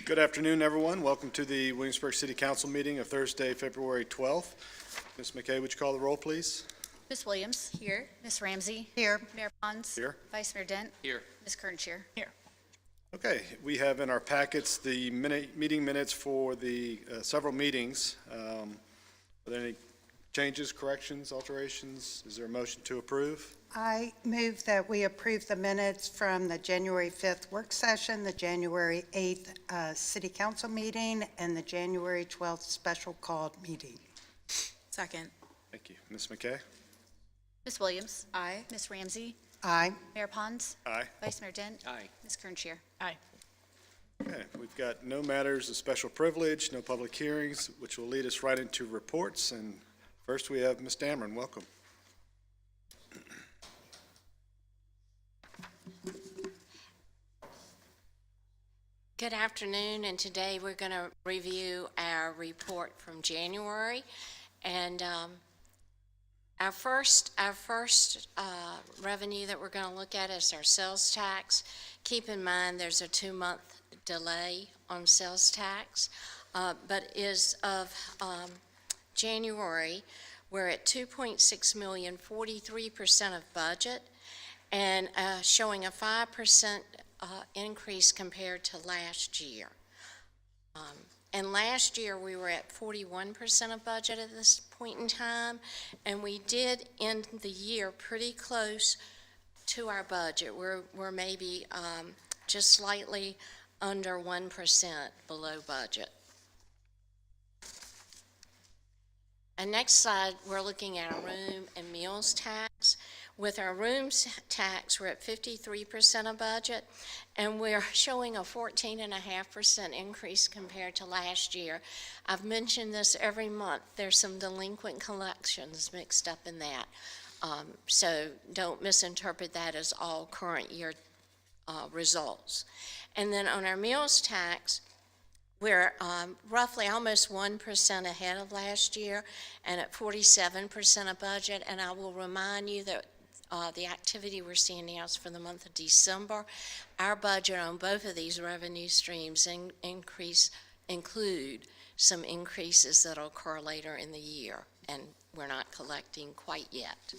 Good afternoon, everyone. Welcome to the Williamsburg City Council meeting of Thursday, February 12th. Ms. McKay, would you call the roll, please? Ms. Williams. Here. Ms. Ramsey. Here. Mayor Pons. Here. Vice Mayor Dent. Here. Ms. Kernshire. Here. Okay, we have in our packets the meeting minutes for the several meetings. Are there any changes, corrections, alterations? Is there a motion to approve? I move that we approve the minutes from the January 5th work session, the January 8th City Council meeting, and the January 12th special called meeting. Second. Thank you. Ms. McKay? Ms. Williams. Aye. Ms. Ramsey. Aye. Mayor Pons. Aye. Vice Mayor Dent. Aye. Ms. Kernshire. Aye. Okay, we've got no matters of special privilege, no public hearings, which will lead us right into reports. And first we have Ms. Dameron. Welcome. Good afternoon, and today we're going to review our report from January. And our first revenue that we're going to look at is our sales tax. Keep in mind there's a 2-month delay on sales tax, but as of January, we're at $2.6 million, 43% of budget, and showing a 5% increase compared to last year. And last year we were at 41% of budget at this point in time, and we did end the year pretty close to our budget. We're maybe just slightly under 1% below budget. And next slide, we're looking at our room and meals tax. With our rooms tax, we're at 53% of budget, and we're showing a 14.5% increase compared to last year. I've mentioned this every month. There's some delinquent collections mixed up in that. So don't misinterpret that as all current year results. And then on our meals tax, we're roughly almost 1% ahead of last year and at 47% of budget. And I will remind you that the activity we're seeing now is for the month of December. Our budget on both of these revenue streams include some increases that will occur later in the year, and we're not collecting quite yet.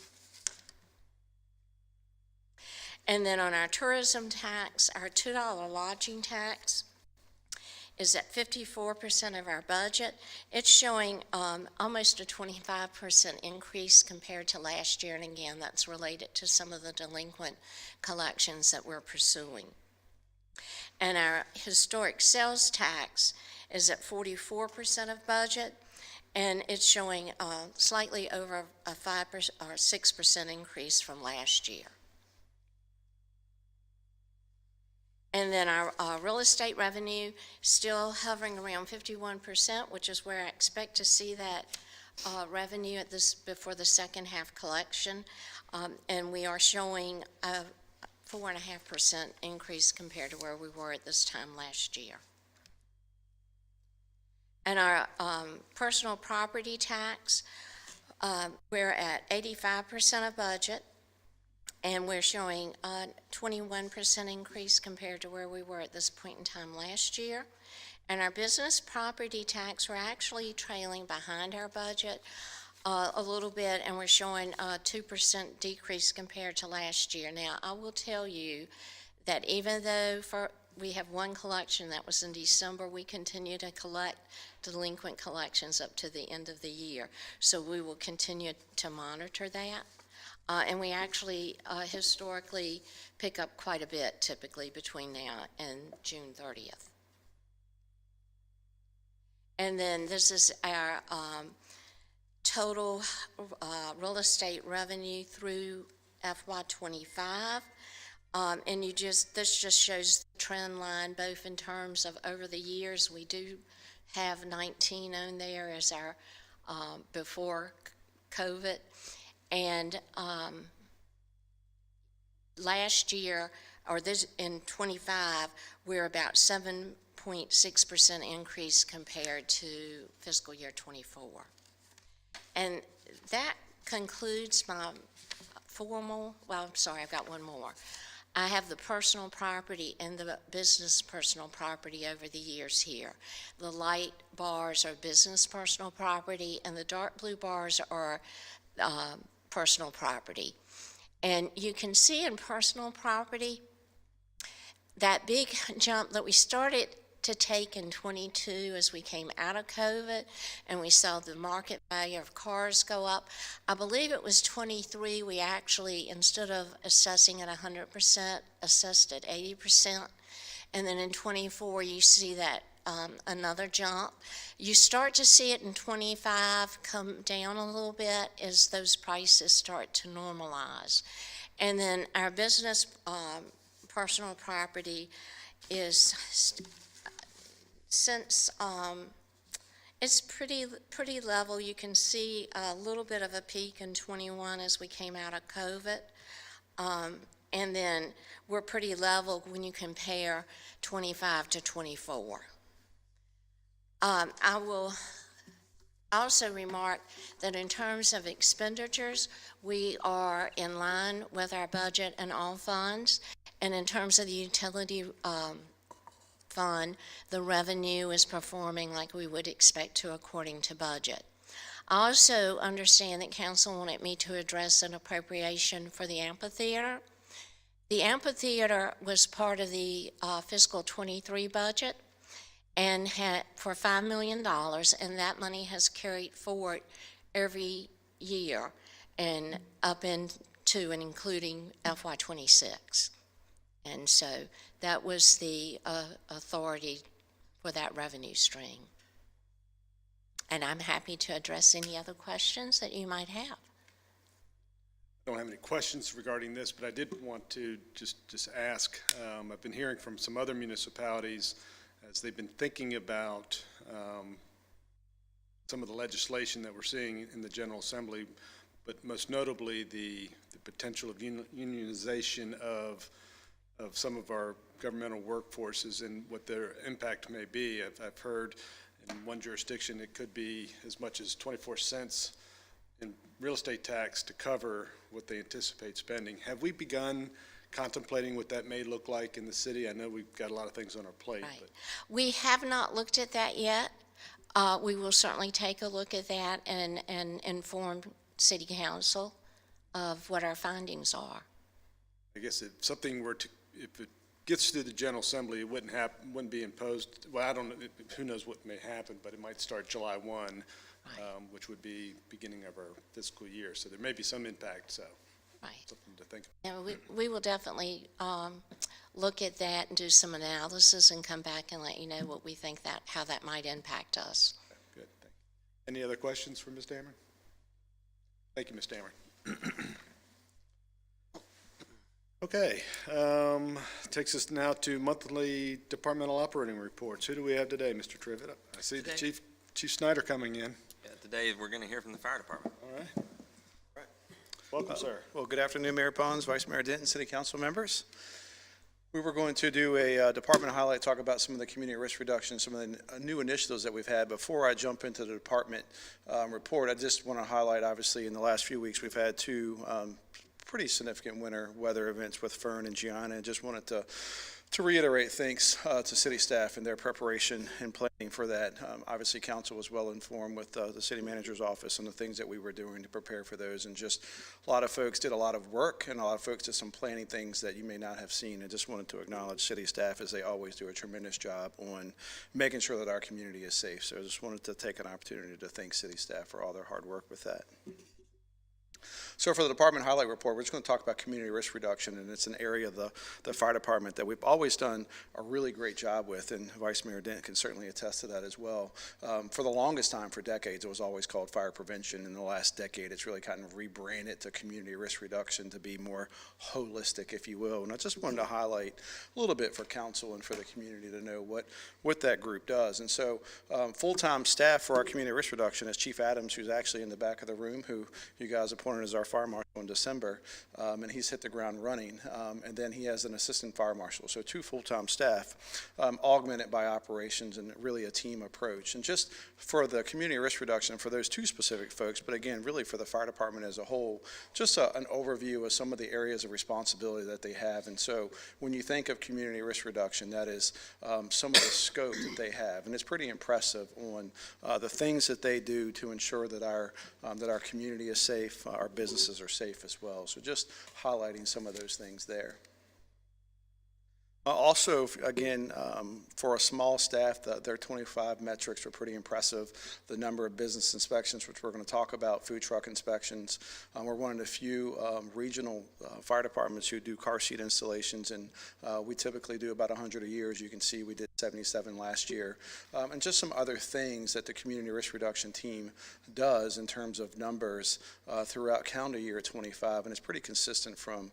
And then on our tourism tax, our $2 lodging tax is at 54% of our budget. It's showing almost a 25% increase compared to last year, and again, that's related to some of the delinquent collections that we're pursuing. And our historic sales tax is at 44% of budget, and it's showing slightly over a 5% or 6% increase from last year. And then our real estate revenue still hovering around 51%, which is where I expect to see that revenue at this before the second half collection. And we are showing a 4.5% increase compared to where we were at this time last year. And our personal property tax, we're at 85% of budget. And we're showing a 21% increase compared to where we were at this point in time last year. And our business property tax, we're actually trailing behind our budget a little bit, and we're showing a 2% decrease compared to last year. Now, I will tell you that even though we have one collection that was in December, we continue to collect delinquent collections up to the end of the year. So we will continue to monitor that. And we actually historically pick up quite a bit typically between now and June 30th. And then this is our total real estate revenue through FY25. And this just shows the trend line both in terms of over the years. We do have 19 on there as our before COVID. And last year, or this in 25, we're about 7.6% increase compared to fiscal year 24. And that concludes my formal, well, I'm sorry, I've got one more. I have the personal property and the business personal property over the years here. The light bars are business personal property, and the dark blue bars are personal property. And you can see in personal property, that big jump that we started to take in 22 as we came out of COVID and we saw the market value of cars go up. I believe it was 23, we actually, instead of assessing at 100%, assessed at 80%. And then in 24, you see that another jump. You start to see it in 25 come down a little bit as those prices start to normalize. And then our business personal property is, since it's pretty level, you can see a little bit of a peak in 21 as we came out of COVID. And then we're pretty level when you compare 25 to 24. I will also remark that in terms of expenditures, we are in line with our budget and all funds. And in terms of the utility fund, the revenue is performing like we would expect to according to budget. I also understand that council wanted me to address an appropriation for the amphitheater. The amphitheater was part of the fiscal 23 budget and had for $5 million, and that money has carried forward every year and up into and including FY26. And so that was the authority for that revenue stream. And I'm happy to address any other questions that you might have. I don't have any questions regarding this, but I did want to just ask. I've been hearing from some other municipalities as they've been thinking about some of the legislation that we're seeing in the General Assembly, but most notably the potential of unionization of some of our governmental workforces and what their impact may be. I've heard in one jurisdiction it could be as much as 24 cents in real estate tax to cover what they anticipate spending. Have we begun contemplating what that may look like in the city? I know we've got a lot of things on our plate. Right. But We have not looked at that yet. We will certainly take a look at that and inform City Council of what our findings are. I guess if something were to, if it gets to the General Assembly, it wouldn't be imposed. Well, I don't know, who knows what may happen, but it might start July 1, which would be beginning of our fiscal year. So there may be some impact, so something to think about. Yeah, we will definitely look at that and do some analysis and come back and let you know what we think how that might impact us. Okay, good, thank you. Any other questions for Ms. Dameron? Thank you, Ms. Dameron. Okay, takes us now to monthly departmental operating reports. Who do we have today, Mr. Trivett? I see the Chief Snyder coming in. Yeah, today we're going to hear from the fire department. All right. Welcome, sir. Well, good afternoon, Mayor Pons, Vice Mayor Denton, City Council members. We were going to do a department highlight, talk about some of the community risk reduction, some of the new initiatives that we've had. Before I jump into the department report, I just want to highlight, obviously, in the last few weeks, we've had two pretty significant winter weather events with Fern and Gianna. I just wanted to reiterate thanks to city staff and their preparation and planning for that. Obviously, council was well informed with the city manager's office and the things that we were doing to prepare for those. And just a lot of folks did a lot of work, and a lot of folks did some planning things that you may not have seen. I just wanted to acknowledge city staff, as they always do a tremendous job on making sure that our community is safe. So I just wanted to take an opportunity to thank city staff for all their hard work with that. So for the department highlight report, we're just going to talk about community risk reduction, and it's an area of the fire department that we've always done a really great job with, and Vice Mayor Dent can certainly attest to that as well. For the longest time, for decades, it was always called fire prevention. In the last decade, it's really kind of rebranded to community risk reduction to be more holistic, if you will. And I just wanted to highlight a little bit for council and for the community to know what that group does. And so full-time staff for our community risk reduction is Chief Adams, who's actually in the back of the room, who you guys appointed appointed as our fire marshal in December, and he's hit the ground running. And then he has an assistant fire marshal, so 2 full-time staff, augmented by operations and really a team approach. And just for the community risk reduction, for those 2 specific folks, but again, really for the fire department as a whole, just an overview of some of the areas of responsibility that they have. And so when you think of community risk reduction, that is some of the scope that they have. And it's pretty impressive on the things that they do to ensure that our community is safe, our businesses are safe as well. So just highlighting some of those things there. Also, again, for a small staff, their 25 metrics were pretty impressive. The number of business inspections, which we're going to talk about, food truck inspections. We're one of the few regional fire departments who do car seat installations, and we typically do about 100 a year. As you can see, we did 77 last year. And just some other things that the community risk reduction team does in terms of numbers throughout calendar year 25, and it's pretty consistent from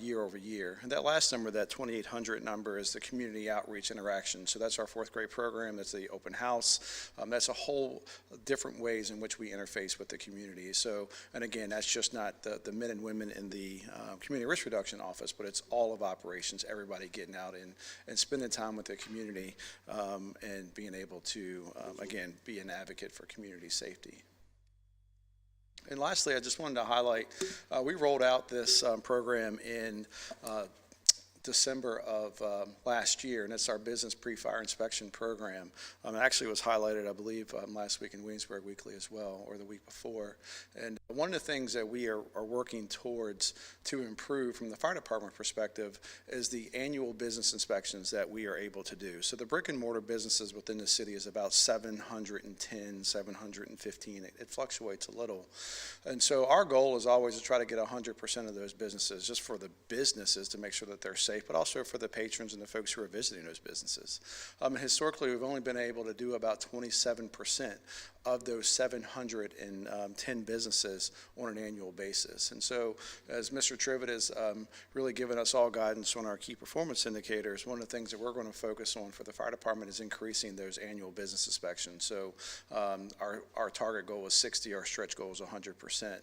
year over year. And that last number, that 2,800 number, is the community outreach interaction. So that's our 4th grade program, that's the open house. That's a whole different ways in which we interface with the community. So, and again, that's just not the men and women in the community risk reduction office, but it's all of operations, everybody getting out and spending time with the community and being able to, again, be an advocate for community safety. And lastly, I just wanted to highlight, we rolled out this program in December of last year, and it's our business pre-fire inspection program. It actually was highlighted, I believe, last week in Williamsburg Weekly as well, or the week before. And one of the things that we are working towards to improve from the fire department perspective is the annual business inspections that we are able to do. So the brick and mortar businesses within the city is about 710, 715. It fluctuates a little. And so our goal is always to try to get 100% of those businesses, just for the businesses, to make sure that they're safe, but also for the patrons and the folks who are visiting those businesses. And historically, we've only been able to do about 27% of those 710 businesses on an annual basis. And so, as Mr. Trivett has really given us all guidance on our key performance indicators, one of the things that we're going to focus on for the fire department is increasing those annual business inspections. So our target goal is 60, our stretch goal is 100%.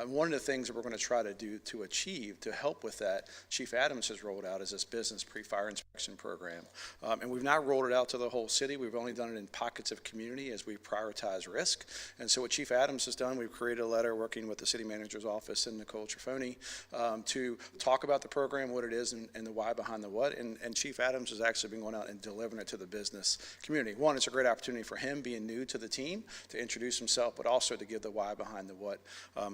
One of the things that we're going to try to do to achieve, to help with that, Chief Adams has rolled out, is this business pre-fire inspection program. And we've not rolled it out to the whole city. We've only done it in pockets of community as we prioritize risk. And so what Chief Adams has done, we've created a letter working with the city manager's office and Nicole Trifoni to talk about the program, what it is, and the why behind the what. And Chief Adams has actually been going out and delivering it to the business community. One, it's a great opportunity for him, being new to the team, to introduce himself, but also to give the why behind the what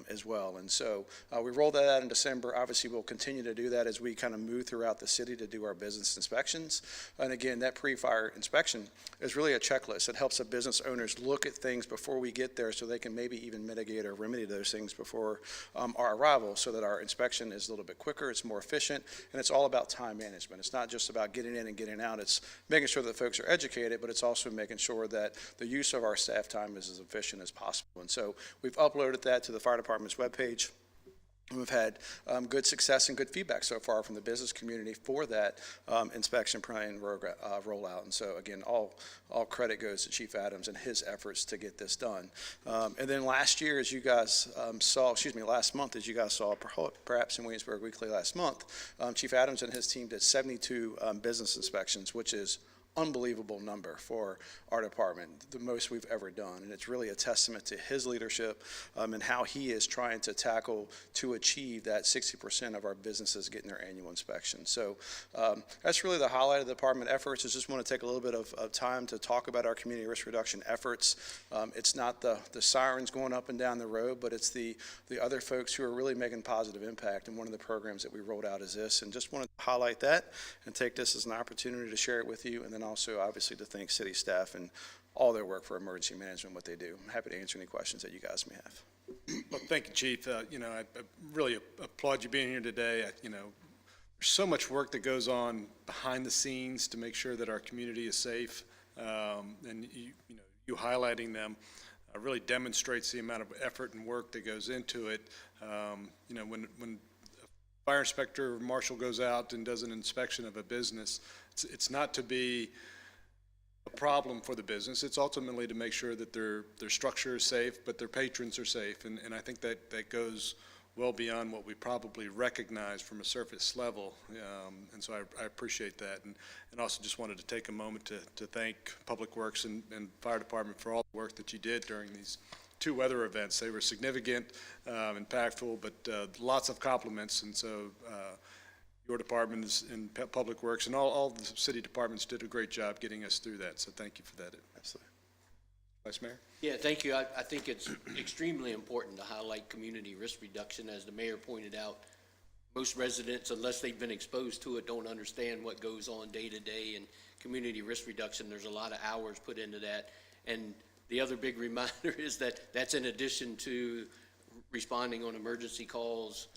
as well. And so we rolled that out in December. Obviously, we'll continue to do that as we kind of move throughout the city to do our business inspections. And again, that pre-fire inspection is really a checklist. It helps the business owners look at things before we get there, so they can maybe even mitigate or remedy those things before our arrival, so that our inspection is a little bit quicker, it's more efficient, and it's all about time management. It's not just about getting in and getting out. It's making sure that folks are educated, but it's also making sure that the use of our staff time is as efficient as possible. And so we've uploaded that to the fire department's webpage. We've had good success and good feedback so far from the business community for that inspection plan rollout. And so again, all credit goes to Chief Adams and his efforts to get this done. And then last year, as you guys last month, as you guys saw, perhaps in Williamsburg Weekly last month, Chief Adams and his team did 72 business inspections, which is unbelievable number for our department, the most we've ever done. And it's really a testament to his leadership and how he is trying to tackle to achieve that 60% of our businesses getting their annual inspection. So that's really the highlight of the department efforts. I just want to take a little bit of time to talk about our community risk reduction efforts. It's not the sirens going up and down the road, but it's the other folks who are really making positive impact. And one of the programs that we rolled out is this, and just wanted to highlight that and take this as an opportunity to share it with you, and then also obviously to thank city staff and all their work for emergency management, what they do. I'm happy to answer any questions that you guys may have. Well, thank you, Chief. I really applaud you being here today. There's so much work that goes on behind the scenes to make sure that our community is safe, and you highlighting them really demonstrates the amount of effort and work that goes into it. When a fire inspector or marshal goes out and does an inspection of a business, it's not to be a problem for the business. It's ultimately to make sure that their structure is safe, but their patrons are safe. And I think that goes well beyond what we probably recognize from a surface level. And so I appreciate that. And also just wanted to take a moment to thank Public Works and Fire Department for all the work that you did during these 2 weather events. They were significant, impactful, but lots of compliments. And so your department is in Public Works and all the city departments did a great job getting us through that. So thank you for that. Absolutely. Vice Mayor? Yeah, thank you. I think it's extremely important to highlight community risk reduction. As the mayor pointed out, most residents, unless they've been exposed to it, don't understand what goes on day to day. And community risk reduction, there's a lot of hours put into that. And the other big reminder is that that's in addition to responding on emergency calls,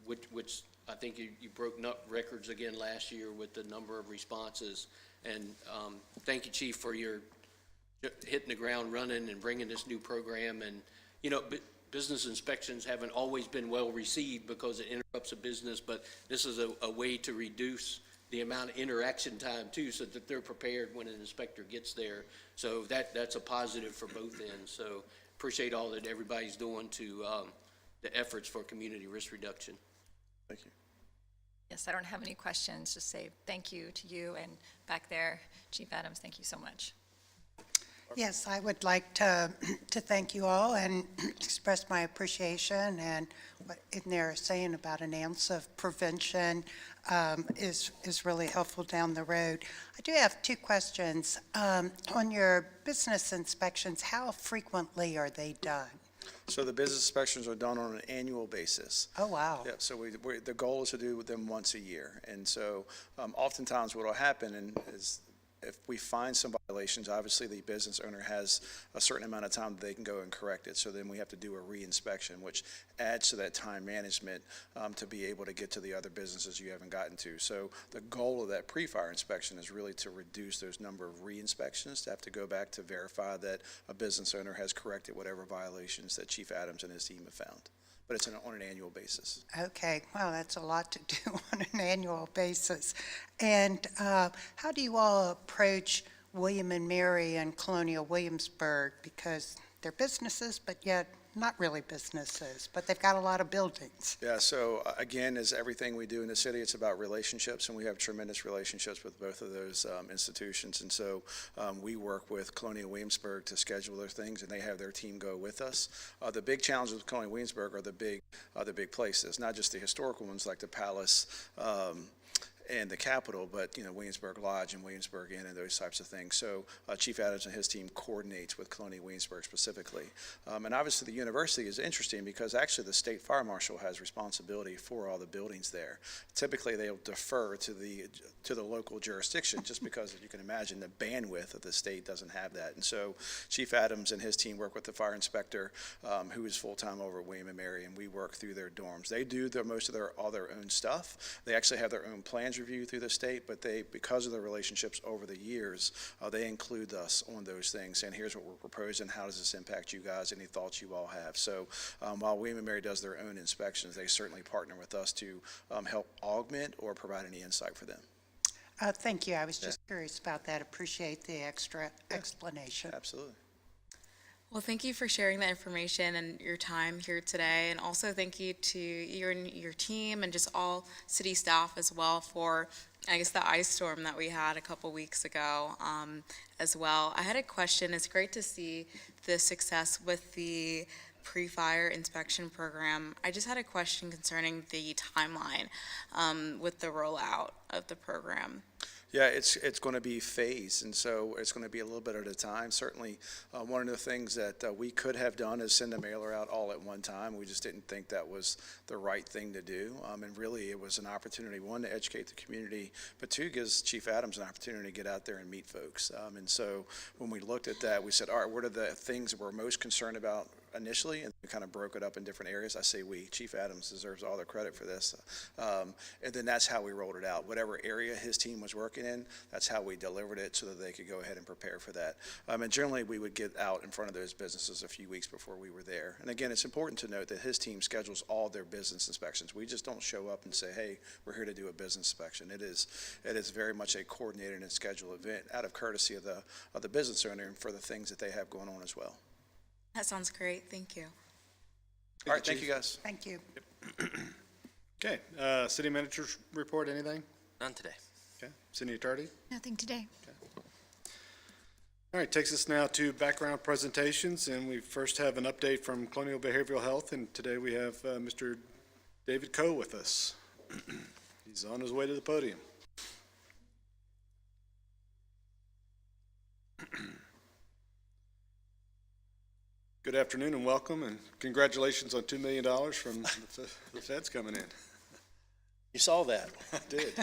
which I think you broke records again last year with the number of responses. And thank you, Chief, for your hitting the ground running and bringing this new program. And, you know, business inspections haven't always been well received because it interrupts a business, but this is a way to reduce the amount of interaction time too, so that they're prepared when an inspector gets there. So that's a positive for both ends. So appreciate all that everybody's doing to the efforts for community risk reduction. Thank you. Yes, I don't have any questions. Just say thank you to you and back there, Chief Adams, thank you so much. Yes, I would like to thank you all and express my appreciation, and what in there saying about an ounce of prevention is really helpful down the road. I do have 2 questions. On your business inspections, how frequently are they done? So the business inspections are done on an annual basis. Oh, wow. Yeah, so the goal is to do them once a year. And so oftentimes what will happen is if we find some violations, obviously the business owner has a certain amount of time that they can go and correct it. So then we have to do a re-inspection, which adds to that time management to be able to get to the other businesses you haven't gotten to. So the goal of that pre-fire inspection is really to reduce those number of re-inspections, to have to go back to verify that a business owner has corrected whatever violations that Chief Adams and his team have found. But it's on an annual basis. Okay, well, that's a lot to do on an annual basis. And how do you all approach William and Mary and Colonial Williamsburg? Because they're businesses, but yet not really businesses, but they've got a lot of buildings. Yeah, so again, as everything we do in the city, it's about relationships, and we have tremendous relationships with both of those institutions. And so we work with Colonial Williamsburg to schedule their things, and they have their team go with us. The big challenges with Colonial Williamsburg are the big places, not just the historical ones like the Palace and the Capitol, but, you know, Williamsburg Lodge and Williamsburg Inn and those types of things. So Chief Adams and his team coordinates with Colonial Williamsburg specifically. And obviously the university is interesting because actually the state fire marshal has responsibility for all the buildings there. Typically they'll defer to the local jurisdiction just because, as you can imagine, the bandwidth of the state doesn't have that. And so Chief Adams and his team work with the fire inspector, who is full-time over at William and Mary, and we work through their dorms. They do most of all their own stuff. They actually have their own plans reviewed through the state, but because of their relationships over the years, they include us on those things. And here's what we're proposing. How does this impact you guys? Any thoughts you all have? So while William and Mary does their own inspections, they certainly partner with us to help augment or provide any insight for them. Thank you. I was just curious about that. Appreciate the extra explanation. Absolutely. Well, thank you for sharing the information and your time here today. And also thank you to you and your team and just all city staff as well for, I guess, the ice storm that we had a couple weeks ago as well. I had a question. It's great to see the success with the pre-fire inspection program. I just had a question concerning the timeline with the rollout of the program. Yeah, it's going to be phased, and so it's going to be a little bit at a time. Certainly, one of the things that we could have done is send a mailer out all at one time. We just didn't think that was the right thing to do, and really it was an opportunity, one, to educate the community, but two, gives Chief Adams an opportunity to get out there and meet folks. And so when we looked at that, we said, all right, what are the things that we're most concerned about initially, and we kind of broke it up in different areas. I say we, Chief Adams deserves all the credit for this. And then that's how we rolled it out. Whatever area his team was working in, that's how we delivered it so that they could go ahead and prepare for that. And generally we would get out in front of those businesses a few weeks before we were there. And again, it's important to note that his team schedules all their business inspections. We just don't show up and say, hey, we're here to do a business inspection. It is very much a coordinated and scheduled event out of courtesy of the business owner and for the things that they have going on as well. That sounds great. Thank you. All right, thank you, guys. Thank you. Okay, city manager's report, anything? None today. Okay, city attorney? Nothing today. All right, takes us now to background presentations, and we first have an update from Colonial Behavioral Health, and today we have Mr. David Coe with us. He's on his way to the podium. Good afternoon and welcome, and congratulations on $2 million from the feds coming in. You saw that. I did.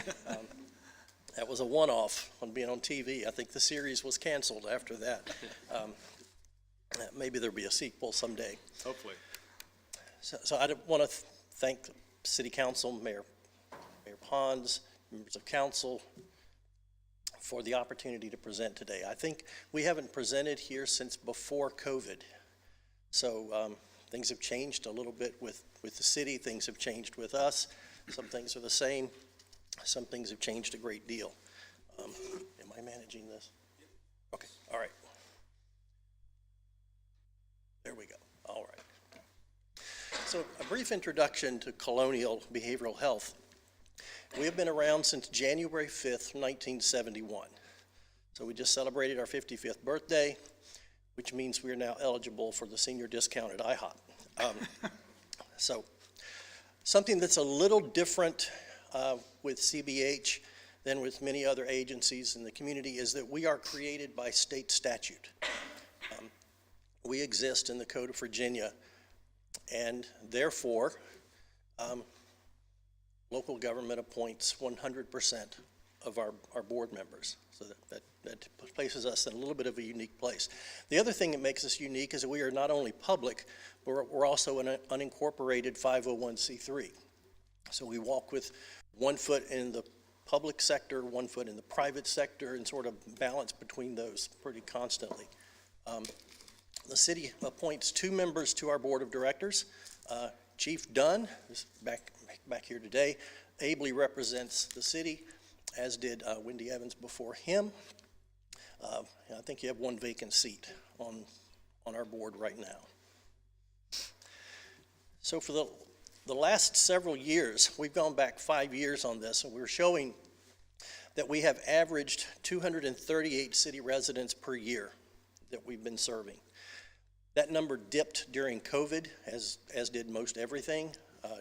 That was a one-off on being on TV. I think the series was canceled after that. Maybe there'll be a sequel someday. Hopefully. So I want to thank the City Council, Mayor Pons, members of council for the opportunity to present today. I think we haven't presented here since before COVID. So things have changed a little bit with the city. Things have changed with us. Some things are the same. Some things have changed a great deal. Am I managing this? Okay, all right. There we go. All right. So a brief introduction to Colonial Behavioral Health. We have been around since January 5th, 1971. So we just celebrated our 55th birthday, which means we are now eligible for the senior discount at IHOP. So something that's a little different with CBH than with many other agencies in the community is that we are created by state statute. We exist in the Code of Virginia, and therefore, local government appoints 100% of our board members. So that places us in a little bit of a unique place. The other thing that makes us unique is that we are not only public, but we're also an unincorporated 501c3. So we walk with 1 foot in the public sector, 1 foot in the private sector, and sort of balance between those pretty constantly. The city appoints 2 members to our board of directors. Chief Dunn is back here today, ably represents the city, as did Wendy Evans before him. I think you have 1 vacant seat on our board right now. So for the last several years, we've gone back 5 years on this, and we're showing that we have averaged 238 city residents per year that we've been serving. That number dipped during COVID, as did most everything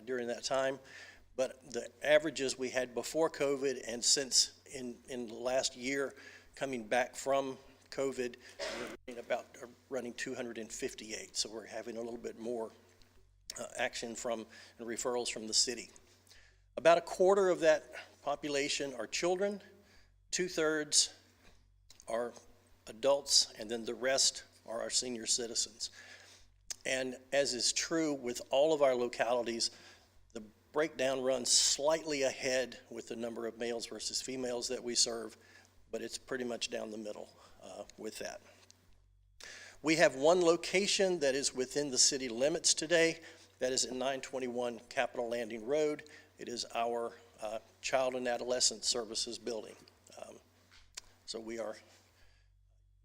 during that time. But the averages we had before COVID and since in the last year coming back from COVID, we're running 258. So we're having a little bit more action from and referrals from the city. About a quarter of that population are children, 2/3 are adults, and then the rest are our senior citizens. And as is true with all of our localities, the breakdown runs slightly ahead with the number of males versus females that we serve, but it's pretty much down the middle with that. We have 1 location that is within the city limits today. That is at 921 Capitol Landing Road. It is our Child and Adolescent Services building. So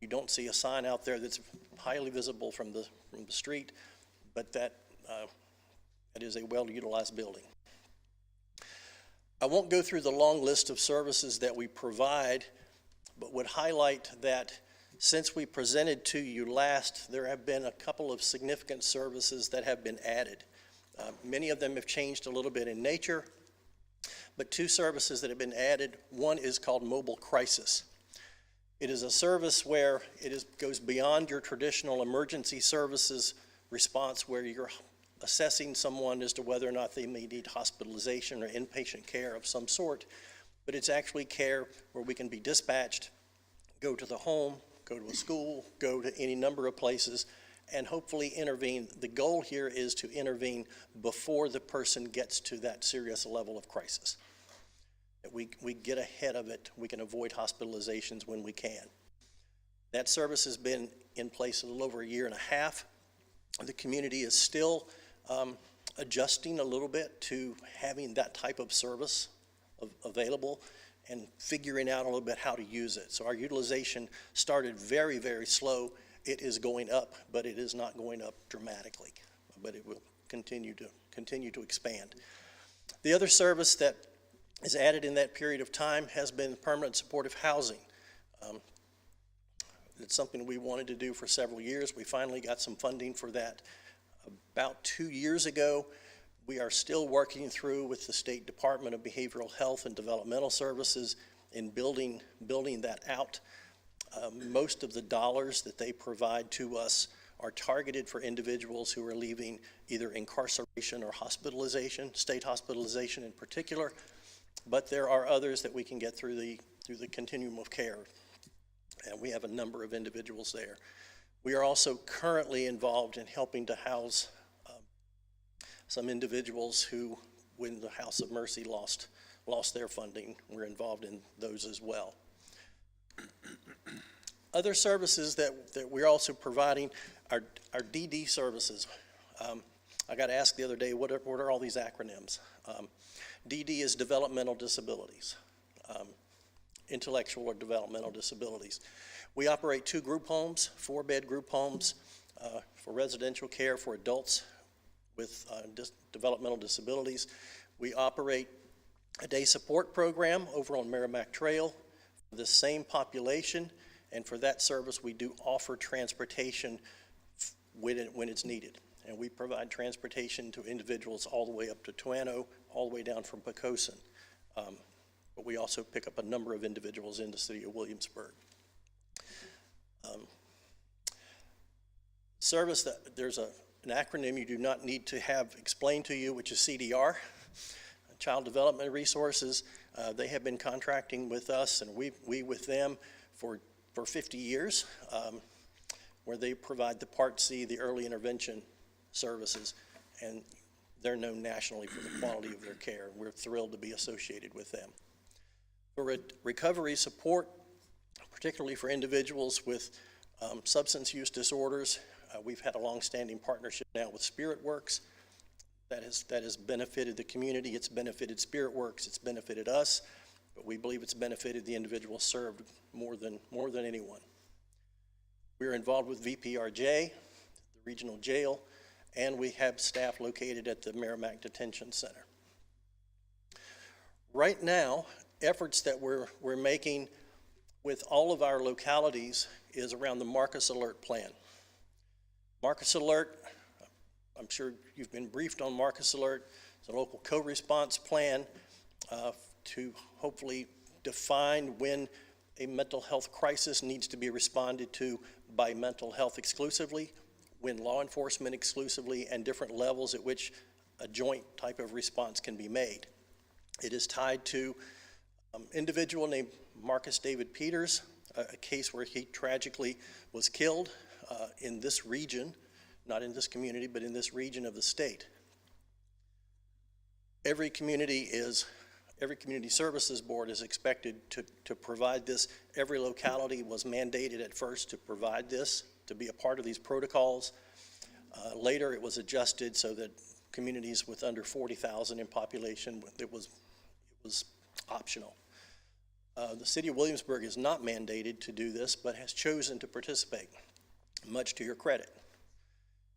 you don't see a sign out there that's highly visible from the street, but that is a well-utilized building. I won't go through the long list of services that we provide, but would highlight that since we presented to you last, there have been a couple of significant services that have been added. Many of them have changed a little bit in nature, but 2 services that have been added. 1 is called Mobile Crisis. It is a service where goes beyond your traditional emergency services response, where you're assessing someone as to whether or not they may need hospitalization or inpatient care of some sort, but it's actually care where we can be dispatched, go to the home, go to a school, go to any number of places, and hopefully intervene. The goal here is to intervene before the person gets to that serious level of crisis. We get ahead of it. We can avoid hospitalizations when we can. That service has been in place a little over 1.5 years. The community is still adjusting a little bit to having that type of service available and figuring out a little bit how to use it. So our utilization started very, very slow. It is going up, but it is not going up dramatically. But it will continue to expand. The other service that is added in that period of time has been permanent supportive housing. It's something we wanted to do for several years. We finally got some funding for that about 2 years ago. We are still working through with the State Department of Behavioral Health and Developmental Services in building that out. Most of the dollars that they provide to us are targeted for individuals who are leaving either incarceration or hospitalization, state hospitalization in particular, but there are others that we can get through the continuum of care, and we have a number of individuals there. We are also currently involved in helping to house some individuals who, when the House of Mercy lost their funding, we're involved in those as well. Other services that we're also providing are DD services. I got asked the other day, what are all these acronyms? DD is developmental disabilities, intellectual or developmental disabilities. We operate 2 group homes, 4-bed group homes for residential care for adults with developmental disabilities. We operate a day support program over on Merrimack Trail for the same population, and for that service we do offer transportation when it's needed. And we provide transportation to individuals all the way up to Tuano, all the way down from Pocosin. But we also pick up a number of individuals in the city of Williamsburg. Service, there's an acronym you do not need to have explained to you, which is CDR, Child Development Resources. They have been contracting with us, and we with them for 50 years, where they provide the Part C, the early intervention services, and they're known nationally for the quality of their care. We're thrilled to be associated with them. For recovery support, particularly for individuals with substance use disorders, we've had a long-standing partnership now with Spirit Works. That has benefited the community. It's benefited Spirit Works. It's benefited us, but we believe it's benefited the individuals served more than anyone. We're involved with VPRJ, the regional jail, and we have staff located at the Merrimack Detention Center. Right now, efforts that we're making with all of our localities is around the Marcus Alert Plan. Marcus Alert, I'm sure you've been briefed on Marcus Alert. It's a local co-response plan to hopefully define when a mental health crisis needs to be responded to by mental health exclusively, when law enforcement exclusively, and different levels at which a joint type of response can be made. It is tied to an individual named Marcus David Peters, a case where he tragically was killed in this region, not in this community, but in this region of the state. Every community services board is expected to provide this. Every locality was mandated at first to provide this, to be a part of these protocols. Later it was adjusted so that communities with under 40,000 in population, it was optional. The city of Williamsburg is not mandated to do this, but has chosen to participate, much to your credit.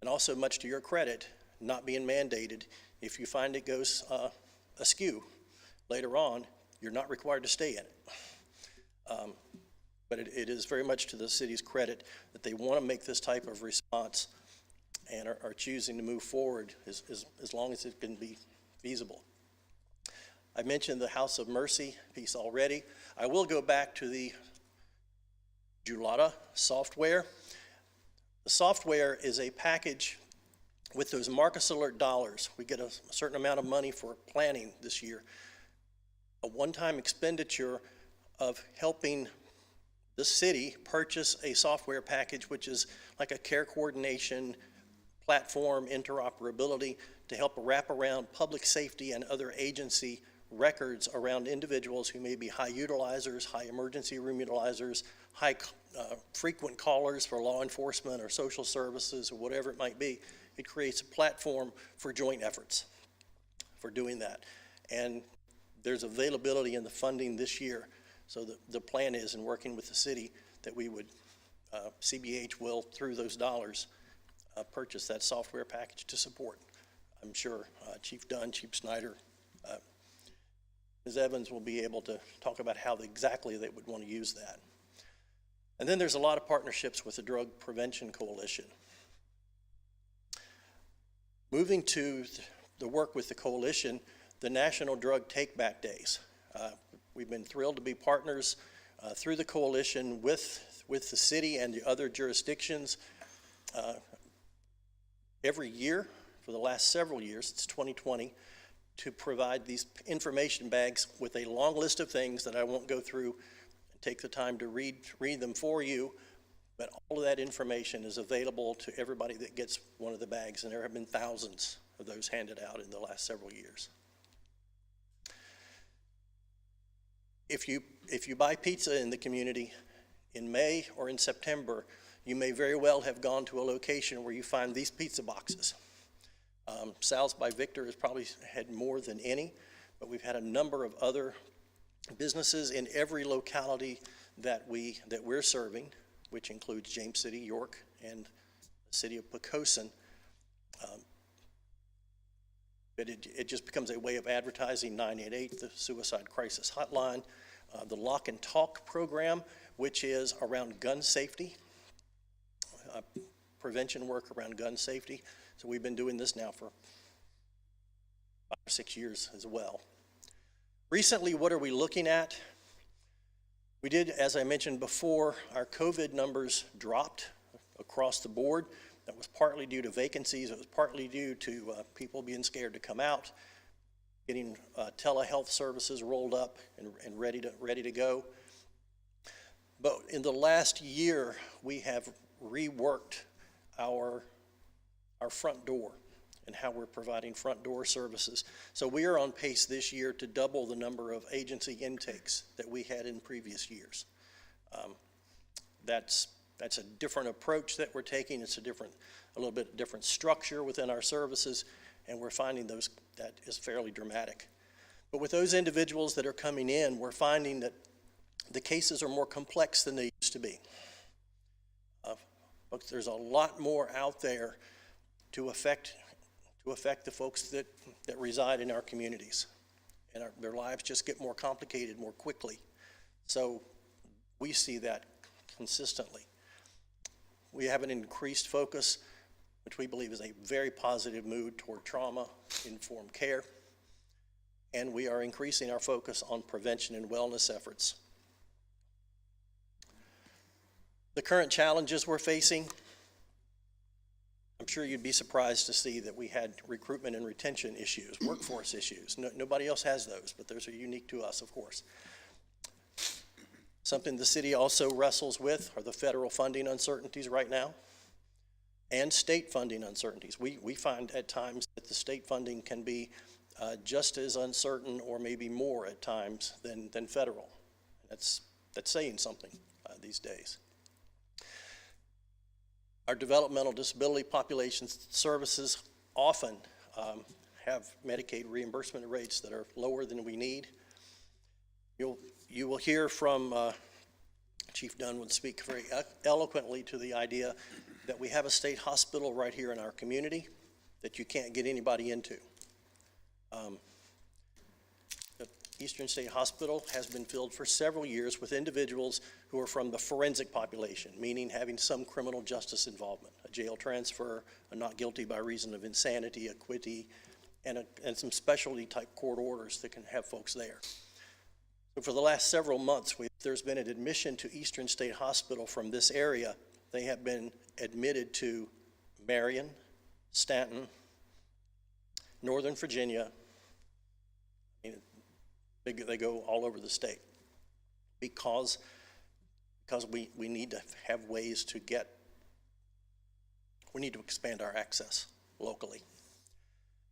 And also much to your credit, not being mandated, if you find it goes askew later on, you're not required to stay in it. But it is very much to the city's credit that they want to make this type of response and are choosing to move forward as long as it can be feasible. I mentioned the House of Mercy piece already. I will go back to the Julata software. The software is a package with those Marcus Alert dollars. We get a certain amount of money for planning this year. A one-time expenditure of helping the city purchase a software package, which is like a care coordination platform, interoperability, to help wrap around public safety and other agency records around individuals who may be high utilizers, high emergency room utilizers, high frequent callers for law enforcement or social services or whatever it might be. It creates a platform for joint efforts for doing that. And there's availability in the funding this year. So the plan is, in working with the city, that we would, CBH will, through those dollars, purchase that software package to support I'm sure Chief Dunn, Chief Snyder, Ms. Evans will be able to talk about how exactly they would want to use that. And then there's a lot of partnerships with the Drug Prevention Coalition. Moving to the work with the coalition, the National Drug Take-Back Days. We've been thrilled to be partners through the coalition with the city and the other jurisdictions. Every year, for the last several years, it's 2020, to provide these information bags with a long list of things that I won't go through and take the time to read them for you, but all of that information is available to everybody that gets one of the bags, and there have been thousands of those handed out in the last several years. If you buy pizza in the community in May or in September, you may very well have gone to a location where you find these pizza boxes. Sal's by Victor has probably had more than any, but we've had a number of other businesses in every locality that we're serving, which includes James City, York, and the city of Poquoson. But it just becomes a way of advertising 988, the suicide crisis hotline, the Lock and Talk program, which is around gun safety, prevention work around gun safety. So we've been doing this now for 5 or 6 years as well. Recently, what are we looking at? We did, as I mentioned before, our COVID numbers dropped across the board. That was partly due to vacancies. It was partly due to people being scared to come out, getting telehealth services rolled up and ready to go. But in the last year, we have reworked our front door and how we're providing front door services. So we are on pace this year to double the number of agency intakes that we had in previous years. That's a different approach that we're taking. It's a little bit different structure within our services, and we're finding that is fairly dramatic. But with those individuals that are coming in, we're finding that the cases are more complex than they used to be. But there's a lot more out there to affect the folks that reside in our communities. And their lives just get more complicated more quickly. So we see that consistently. We have an increased focus, which we believe is a very positive mood toward trauma-informed care. And we are increasing our focus on prevention and wellness efforts. The current challenges we're facing, I'm sure you'd be surprised to see that we had recruitment and retention issues, workforce issues. Nobody else has those, but those are unique to us, of course. Something the city also wrestles with are the federal funding uncertainties right now and state funding uncertainties. We find at times that the state funding can be just as uncertain or maybe more at times than federal. That's saying something these days. Our developmental disability population services often have Medicaid reimbursement rates that are lower than we need. You will hear from Chief Dunn would speak very eloquently to the idea that we have a state hospital right here in our community that you can't get anybody into. The Eastern State Hospital has been filled for several years with individuals who are from the forensic population, meaning having some criminal justice involvement, a jail transfer, a not guilty by reason of insanity, acquittee, and some specialty type court orders that can have folks there. So for the last several months, there's been an admission to Eastern State Hospital from this area. They have been admitted to Marion, Stanton, Northern Virginia. They go all over the state because we need to have ways to we need to expand our access locally.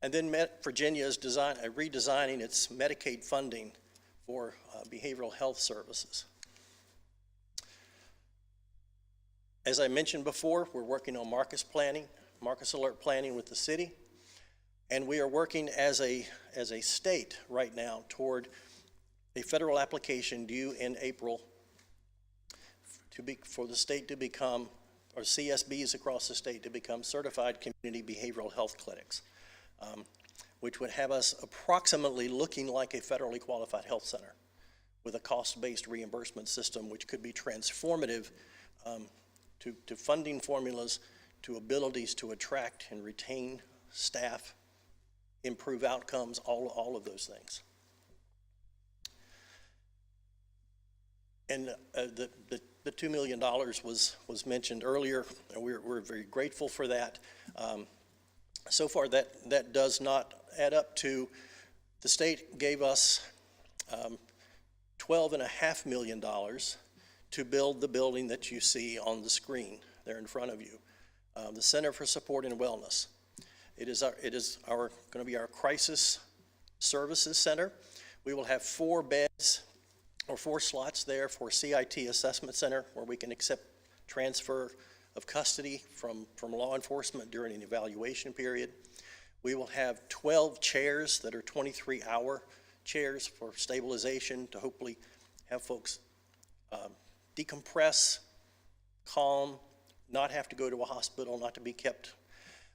And then Virginia is redesigning its Medicaid funding for behavioral health services. As I mentioned before, we're working on Marcus alert planning with the city, and we are working as a state right now toward a federal application due in April for the state to become, or CSBs across the state to become certified community behavioral health clinics. which would have us approximately looking like a federally qualified health center with a cost-based reimbursement system, which could be transformative to funding formulas, to abilities to attract and retain staff, improve outcomes, all of those things. And the $2 million was mentioned earlier, and we're very grateful for that. So far, that does not add up to, the state gave us $12.5 million to build the building that you see on the screen there in front of you, the Center for Support and Wellness. It is going to be our crisis services center. We will have 4 beds or 4 slots there for CIT assessment center, where we can accept transfer of custody from law enforcement during an evaluation period. We will have 12 chairs that are 23-hour chairs for stabilization to hopefully have folks decompress, calm, not have to go to a hospital, not to be kept.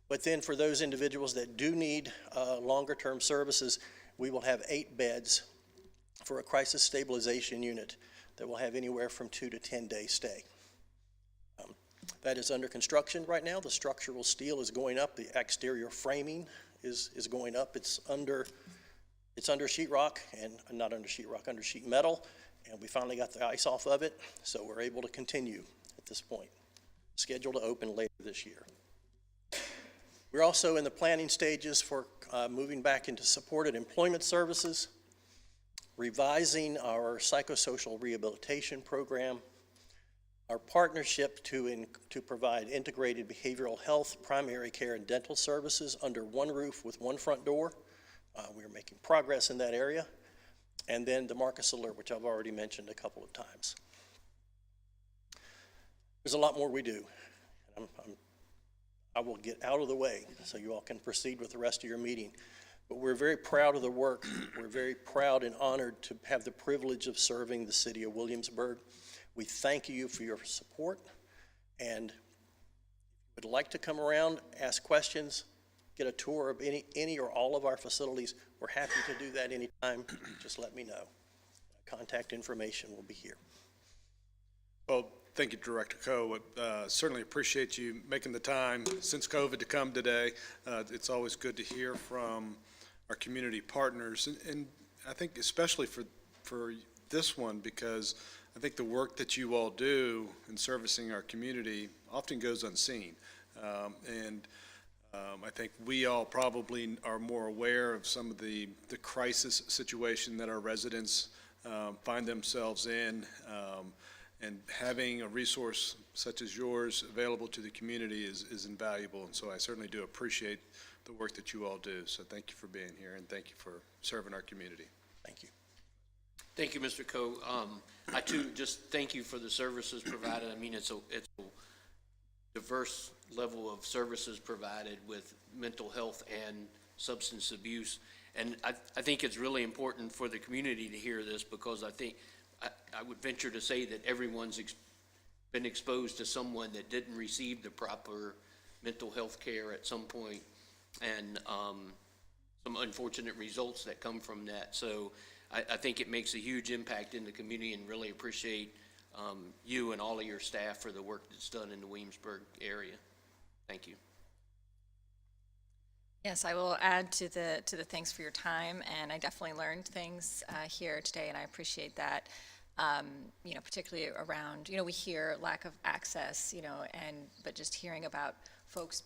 But then for those individuals that do need longer-term services, we will have 8 beds for a crisis stabilization unit that will have anywhere from 2 to 10-day stay. That is under construction right now. The structural steel is going up. The exterior framing is going up. It's under sheetrock, and not under sheetrock, under sheet metal, and we finally got the ice off of it, so we're able to continue at this point. Scheduled to open later this year. We're also in the planning stages for moving back into supported employment services, revising our psychosocial rehabilitation program, our partnership to provide integrated behavioral health, primary care, and dental services under one roof with one front door. We are making progress in that area. And then the Marcus Alert, which I've already mentioned a couple of times. There's a lot more we do. I will get out of the way so you all can proceed with the rest of your meeting. But we're very proud of the work. We're very proud and honored to have the privilege of serving the city of Williamsburg. We thank you for your support, and if you would like to come around, ask questions, get a tour of any or all of our facilities, we're happy to do that anytime. Just let me know. Contact information will be here. Well, thank you, Director Coe. Certainly appreciate you making the time since COVID to come today. It's always good to hear from our community partners, and I think especially for this one, because I think the work that you all do in servicing our community often goes unseen. I think we all probably are more aware of some of the crisis situation that our residents find themselves in, and having a resource such as yours available to the community is invaluable. And so I certainly do appreciate the work that you all do. So thank you for being here, and thank you for serving our community. Thank you. Thank you, Mr. Coe. I too just thank you for the services provided. I mean, it's a diverse level of services provided with mental health and substance abuse. And I think it's really important for the community to hear this, because I think I would venture to say that everyone's been exposed to someone that didn't receive the proper mental health care at some point, and some unfortunate results that come from that. So I think it makes a huge impact in the community, and really appreciate you and all of your staff for the work that's done in the Williamsburg area. Thank you. Yes, I will add to the thanks for your time, and I definitely learned things here today, and I appreciate that. Particularly around, we hear lack of access, but just hearing about folks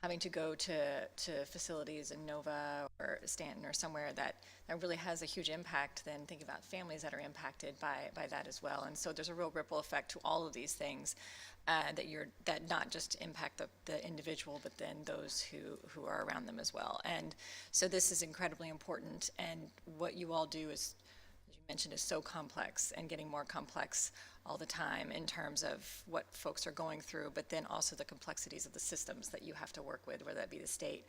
having to go to facilities in Nova or Stanton or somewhere that really has a huge impact, then think about families that are impacted by that as well. And so there's a real ripple effect to all of these things that not just impact the individual, but then those who are around them as well. And so this is incredibly important, and what you all do is, as you mentioned, is so complex and getting more complex all the time in terms of what folks are going through, but then also the complexities of the systems that you have to work with, whether that be the state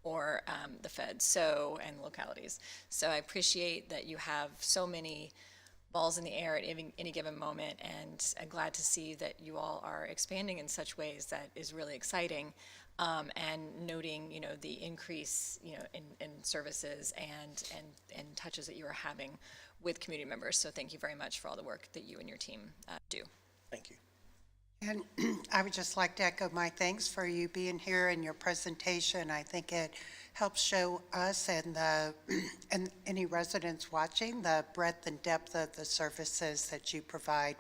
or the feds, and localities. So I appreciate that you have so many balls in the air at any given moment, and I'm glad to see that you all are expanding in such ways that is really exciting. and noting, the increase, in services and touches that you are having with community members. So thank you very much for all the work that you and your team do. Thank you. And I would just like to echo my thanks for you being here and your presentation. I think it helps show us and and any residents watching the breadth and depth of the services that you provide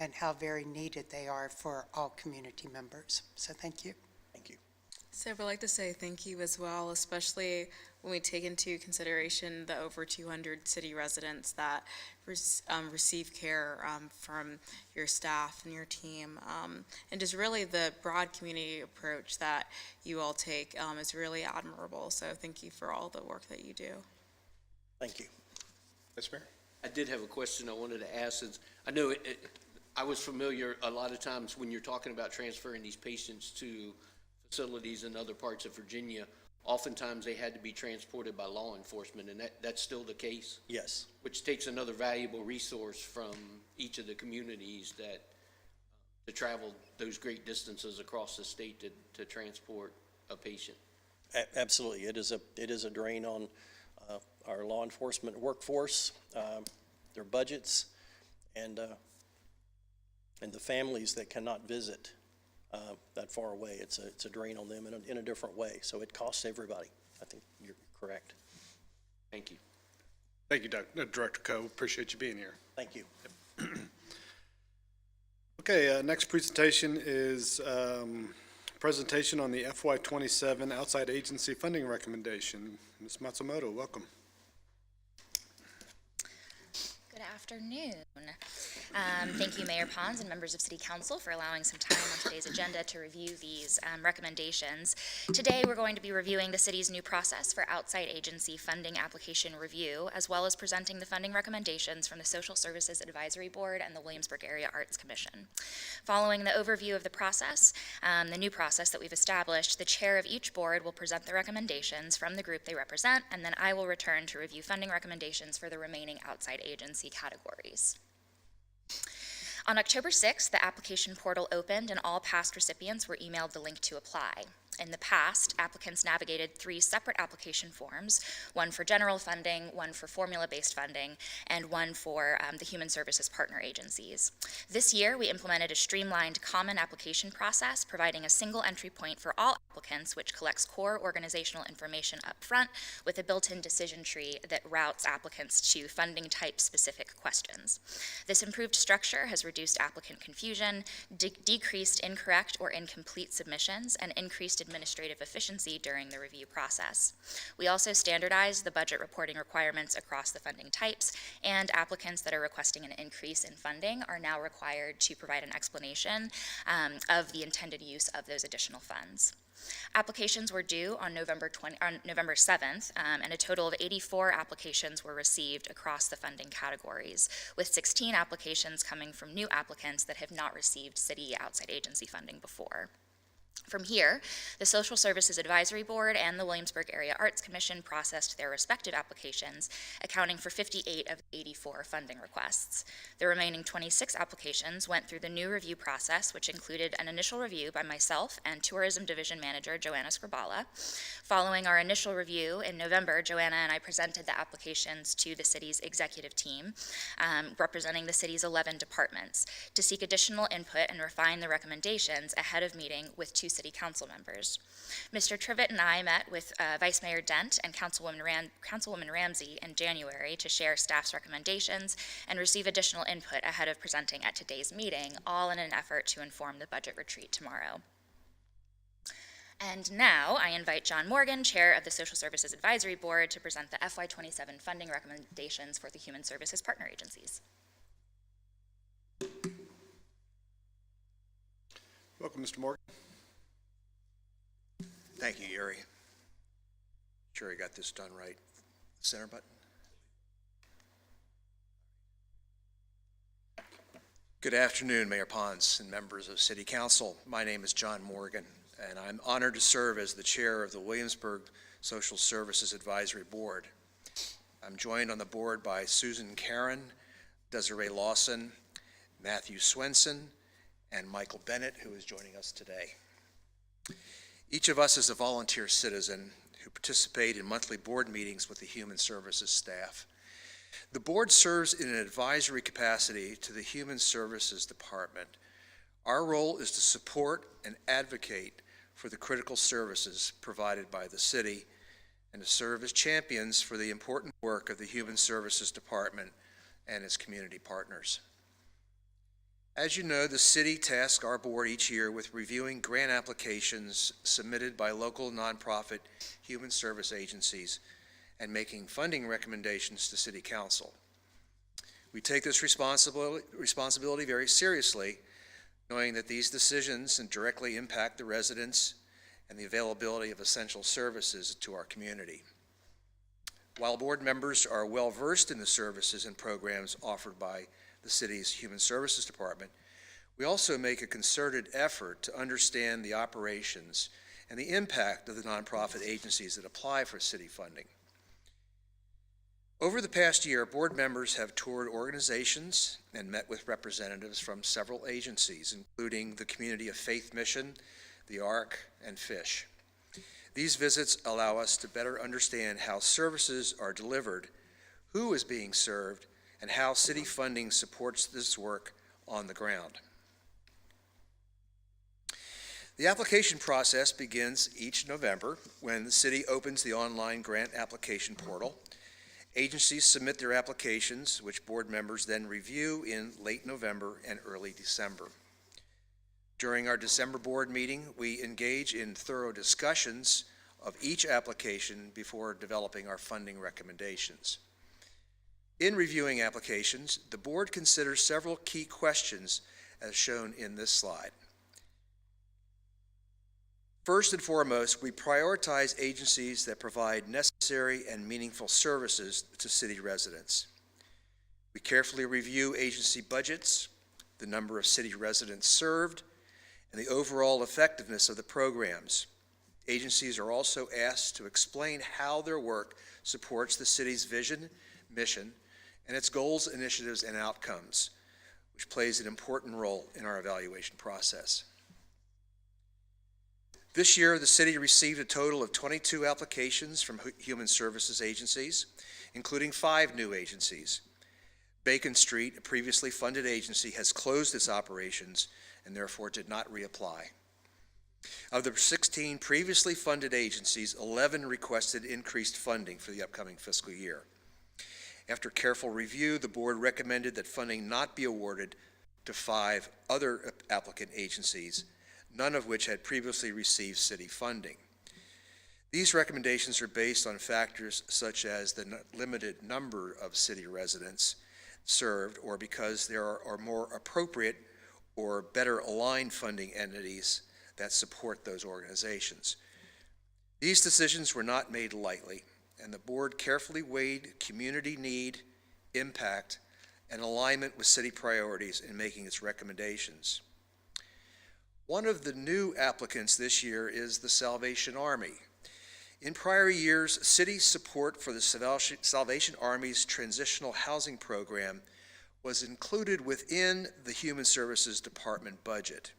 and how very needed they are for all community members. So thank you. Thank you. So I would like to say thank you as well, especially when we take into consideration the over 200 city residents that receive care from your staff and your team. And just really the broad community approach that you all take is really admirable. So thank you for all the work that you do. Thank you. Vice Mayor? I did have a question I wanted to ask. Since I know I was familiar a lot of times when you're talking about transferring these patients to facilities in other parts of Virginia, oftentimes they had to be transported by law enforcement, and that's still the case? Yes. Which takes another valuable resource from each of the communities that to travel those great distances across the state to transport a patient. Absolutely. It is a drain on our law enforcement workforce, their budgets, and the families that cannot visit that far away. It's a drain on them in a different way. So it costs everybody. I think you're correct. Thank you. Thank you, Director Coe. Appreciate you being here. Thank you. Okay, next presentation is presentation on the FY27 outside agency funding recommendation. Ms. Matsumoto, welcome. Good afternoon. Thank you, Mayor Pons and members of City Council for allowing some time on today's agenda to review these recommendations. Today, we're going to be reviewing the city's new process for outside agency funding application review, as well as presenting the funding recommendations from the Social Services Advisory Board and the Williamsburg Area Arts Commission. Following the overview of the process, the new process that we've established, the chair of each board will present the recommendations from the group they represent, and then I will return to review funding recommendations for the remaining outside agency categories. On October 6th, the application portal opened and all past recipients were emailed the link to apply. In the past, applicants navigated 3 separate application forms, one for general funding, one for formula-based funding, and one for the human services partner agencies. This year, we implemented a streamlined common application process, providing a single entry point for all applicants, which collects core organizational information up front with a built-in decision tree that routes applicants to funding type-specific questions. This improved structure has reduced applicant confusion, decreased incorrect or incomplete submissions, and increased administrative efficiency during the review process. We also standardized the budget reporting requirements across the funding types, and applicants that are requesting an increase in funding are now required to provide an explanation of the intended use of those additional funds. Applications were due on November 7th, and a total of 84 applications were received across the funding categories, with 16 applications coming from new applicants that have not received city outside agency funding before. From here, the Social Services Advisory Board and the Williamsburg Area Arts Commission processed their respective applications, accounting for 58 of the 84 funding requests. The remaining 26 applications went through the new review process, which included an initial review by myself and Tourism Division Manager Joanna Scribala. Following our initial review in November, Joanna and I presented the applications to the city's executive team, representing the city's 11 departments, to seek additional input and refine the recommendations ahead of meeting with 2 city council members. Mr. Trivett and I met with Vice Mayor Dent and Councilwoman Ramsey in January to share staff's recommendations and receive additional input ahead of presenting at today's meeting, all in an effort to inform the budget retreat tomorrow. And now I invite John Morgan, Chair of the Social Services Advisory Board, to present the FY27 funding recommendations for the Human Services Partner Agencies. Welcome, Mr. Morgan. Thank you, Yuri. Sure I got this done right. Center button. Good afternoon, Mayor Pons and members of City Council. My name is John Morgan, and I'm honored to serve as the chair of the Williamsburg Social Services Advisory Board. I'm joined on the board by Susan Karen, Desiree Lawson, Matthew Swenson, and Michael Bennett, who is joining us today. Each of us is a volunteer citizen who participate in monthly board meetings with the Human Services staff. The board serves in an advisory capacity to the Human Services Department. Our role is to support and advocate for the critical services provided by the city and to serve as champions for the important work of the Human Services Department and its community partners. As you know, the city tasks our board each year with reviewing grant applications submitted by local nonprofit human service agencies and making funding recommendations to City Council. We take this responsibility very seriously, knowing that these decisions directly impact the residents and the availability of essential services to our community. While board members are well versed in the services and programs offered by the city's Human Services Department, we also make a concerted effort to understand the operations and the impact of the nonprofit agencies that apply for city funding. Over the past year, board members have toured organizations and met with representatives from several agencies, including the Community of Faith Mission, the ARC, and FISH. These visits allow us to better understand how services are delivered, who is being served, and how city funding supports this work on the ground. The application process begins each November when the city opens the online grant application portal. Agencies submit their applications, which board members then review in late November and early December. During our December board meeting, we engage in thorough discussions of each application before developing our funding recommendations. In reviewing applications, the board considers several key questions as shown in this slide. First and foremost, we prioritize agencies that provide necessary and meaningful services to city residents. We carefully review agency budgets, the number of city residents served, and the overall effectiveness of the programs. Agencies are also asked to explain how their work supports the city's vision, mission, and its goals, initiatives, and outcomes, which plays an important role in our evaluation process. This year, the city received a total of 22 applications from human services agencies, including 5 new agencies. Bacon Street, a previously funded agency, has closed its operations and therefore did not reapply. Of the 16 previously funded agencies, 11 requested increased funding for the upcoming fiscal year. After careful review, the board recommended that funding not be awarded to 5 other applicant agencies, none of which had previously received city funding. These recommendations are based on factors such as the limited number of city residents served, or because there are more appropriate or better aligned funding entities that support those organizations. These decisions were not made lightly, and the board carefully weighed community need, impact, and alignment with city priorities in making its recommendations. One of the new applicants this year is the Salvation Army. In prior years, city support for the Salvation Army's transitional housing program was included within the Human Services Department budget.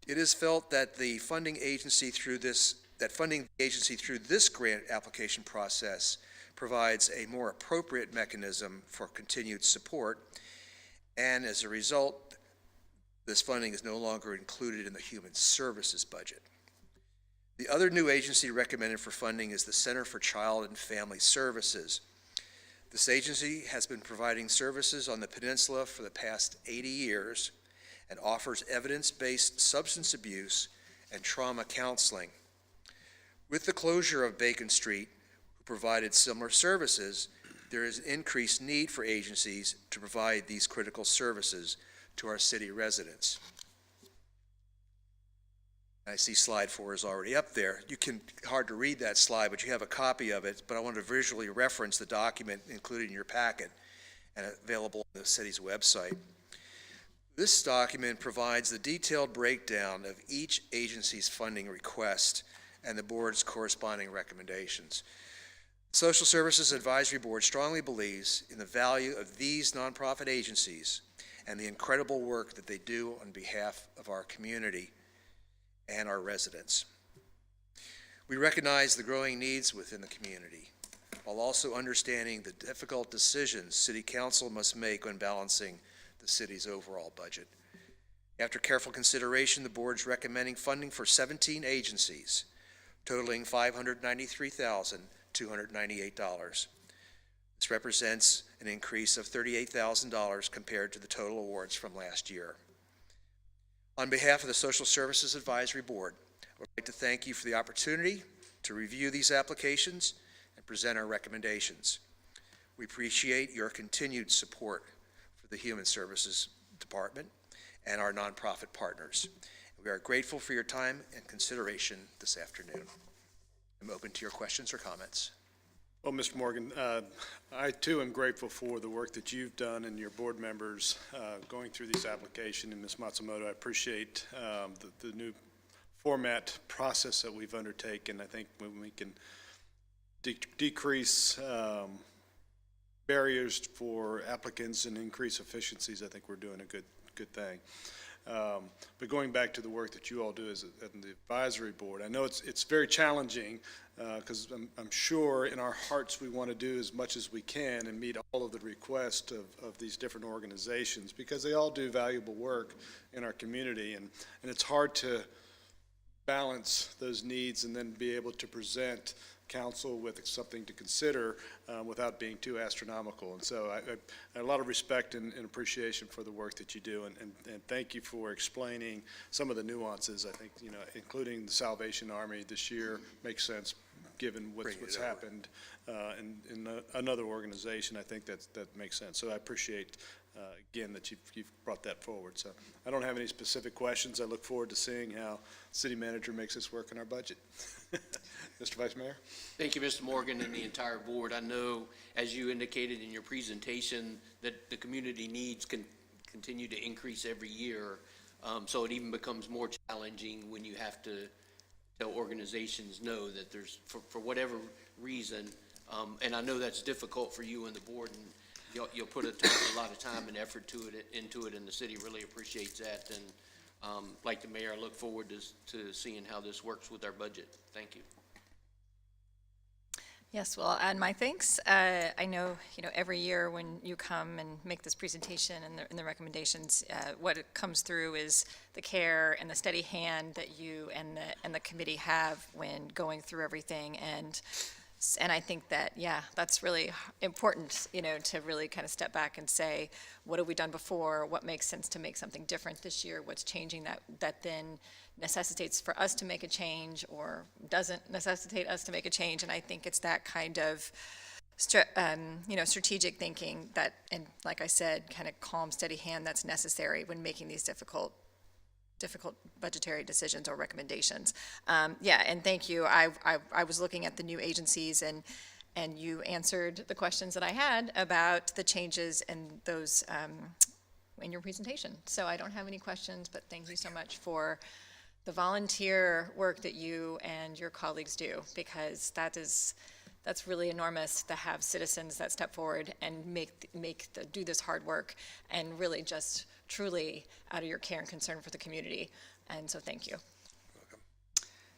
It is felt that funding the agency through this grant application process provides a more appropriate mechanism for continued support, and as a result, this funding is no longer included in the Human Services budget. The other new agency recommended for funding is the Center for Child and Family Services. This agency has been providing services on the peninsula for the past 80 years and offers evidence-based substance abuse and trauma counseling. With the closure of Bacon Street, who provided similar services, there is an increased need for agencies to provide these critical services to our city residents. I see slide 4 is already up there. Hard to read that slide, but you have a copy of it, but I want to visually reference the document included in your packet and available on the city's website. This document provides the detailed breakdown of each agency's funding request and the board's corresponding recommendations. The Social Services Advisory Board strongly believes in the value of these nonprofit agencies and the incredible work that they do on behalf of our community and our residents. We recognize the growing needs within the community, while also understanding the difficult decisions City Council must make when balancing the city's overall budget. After careful consideration, the board's recommending funding for 17 agencies, totaling $593,298. This represents an increase of $38,000 compared to the total awards from last year. On behalf of the Social Services Advisory Board, I would like to thank you for the opportunity to review these applications and present our recommendations. We appreciate your continued support for the Human Services Department and our nonprofit partners. We are grateful for your time and consideration this afternoon. I'm open to your questions or comments. Well, Mr. Morgan, I too am grateful for the work that you've done and your board members going through this application. And Ms. Matsumoto, I appreciate the new format process that we've undertaken. I think when we can decrease barriers for applicants and increase efficiencies, I think we're doing a good thing. But going back to the work that you all do as the advisory board, I know it's very challenging because I'm sure in our hearts we want to do as much as we can and meet all of the requests of these different organizations because they all do valuable work in our community, and it's hard to balance those needs and then be able to present council with something to consider without being too astronomical. And so I have a lot of respect and appreciation for the work that you do, and thank you for explaining some of the nuances. I think, including the Salvation Army this year makes sense given what's happened in another organization. I think that makes sense. So I appreciate again that you've brought that forward. So I don't have any specific questions. I look forward to seeing how city manager makes this work in our budget. Mr. Vice Mayor. Thank you, Mr. Morgan, and the entire board. I know, as you indicated in your presentation, that the community needs can continue to increase every year. So it even becomes more challenging when you have to tell organizations no, that there's, for whatever reason, and I know that's difficult for you and the board, and you'll put a lot of time and effort into it, and the city really appreciates that. And like the mayor, I look forward to seeing how this works with our budget. Thank you. Yes, well, I'll add my thanks. I know, every year when you come and make this presentation and the recommendations, what it comes through is the care and the steady hand that you and the committee have when going through everything. And I think that, that's really important, to really kind of step back and say, what have we done before? What makes sense to make something different this year? What's changing that then necessitates for us to make a change or doesn't necessitate us to make a change? And I think it's that kind of, strategic thinking that, and like I said, kind of calm, steady hand that's necessary when making these difficult budgetary decisions or recommendations. And thank you. I was looking at the new agencies and you answered the questions that I had about the changes and those in your presentation. So I don't have any questions, but thank you so much for the volunteer work that you and your colleagues do, because that's really enormous to have citizens that step forward and do this hard work and really just truly out of your care and concern for the community. And so thank you.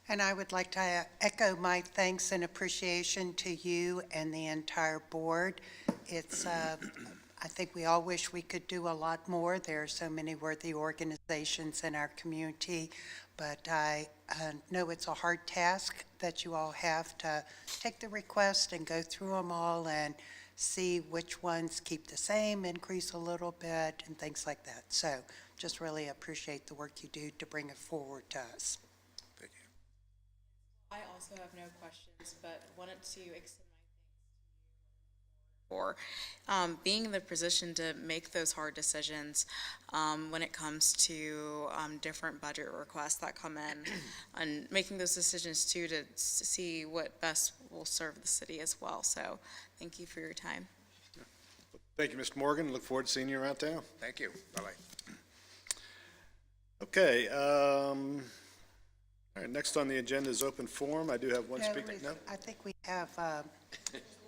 And I would like to echo my thanks and appreciation to you and the entire board. It's, I think we all wish we could do a lot more. There are so many worthy organizations in our community, but I know it's a hard task that you all have to take the request and go through them all and see which ones keep the same, increase a little bit, and things like that. So just really appreciate the work you do to bring it forward to us. Thank you. I also have no questions, but wanted to extend for being in the position to make those hard decisions when it comes to different budget requests that come in, and making those decisions too to see what best will serve the city as well. So thank you for your time. Thank you, Mr. Morgan. Look forward to seeing you around town. Thank you. Bye-bye. Okay. All right, next on the agenda is open forum. I do have one speaker. No? I think we have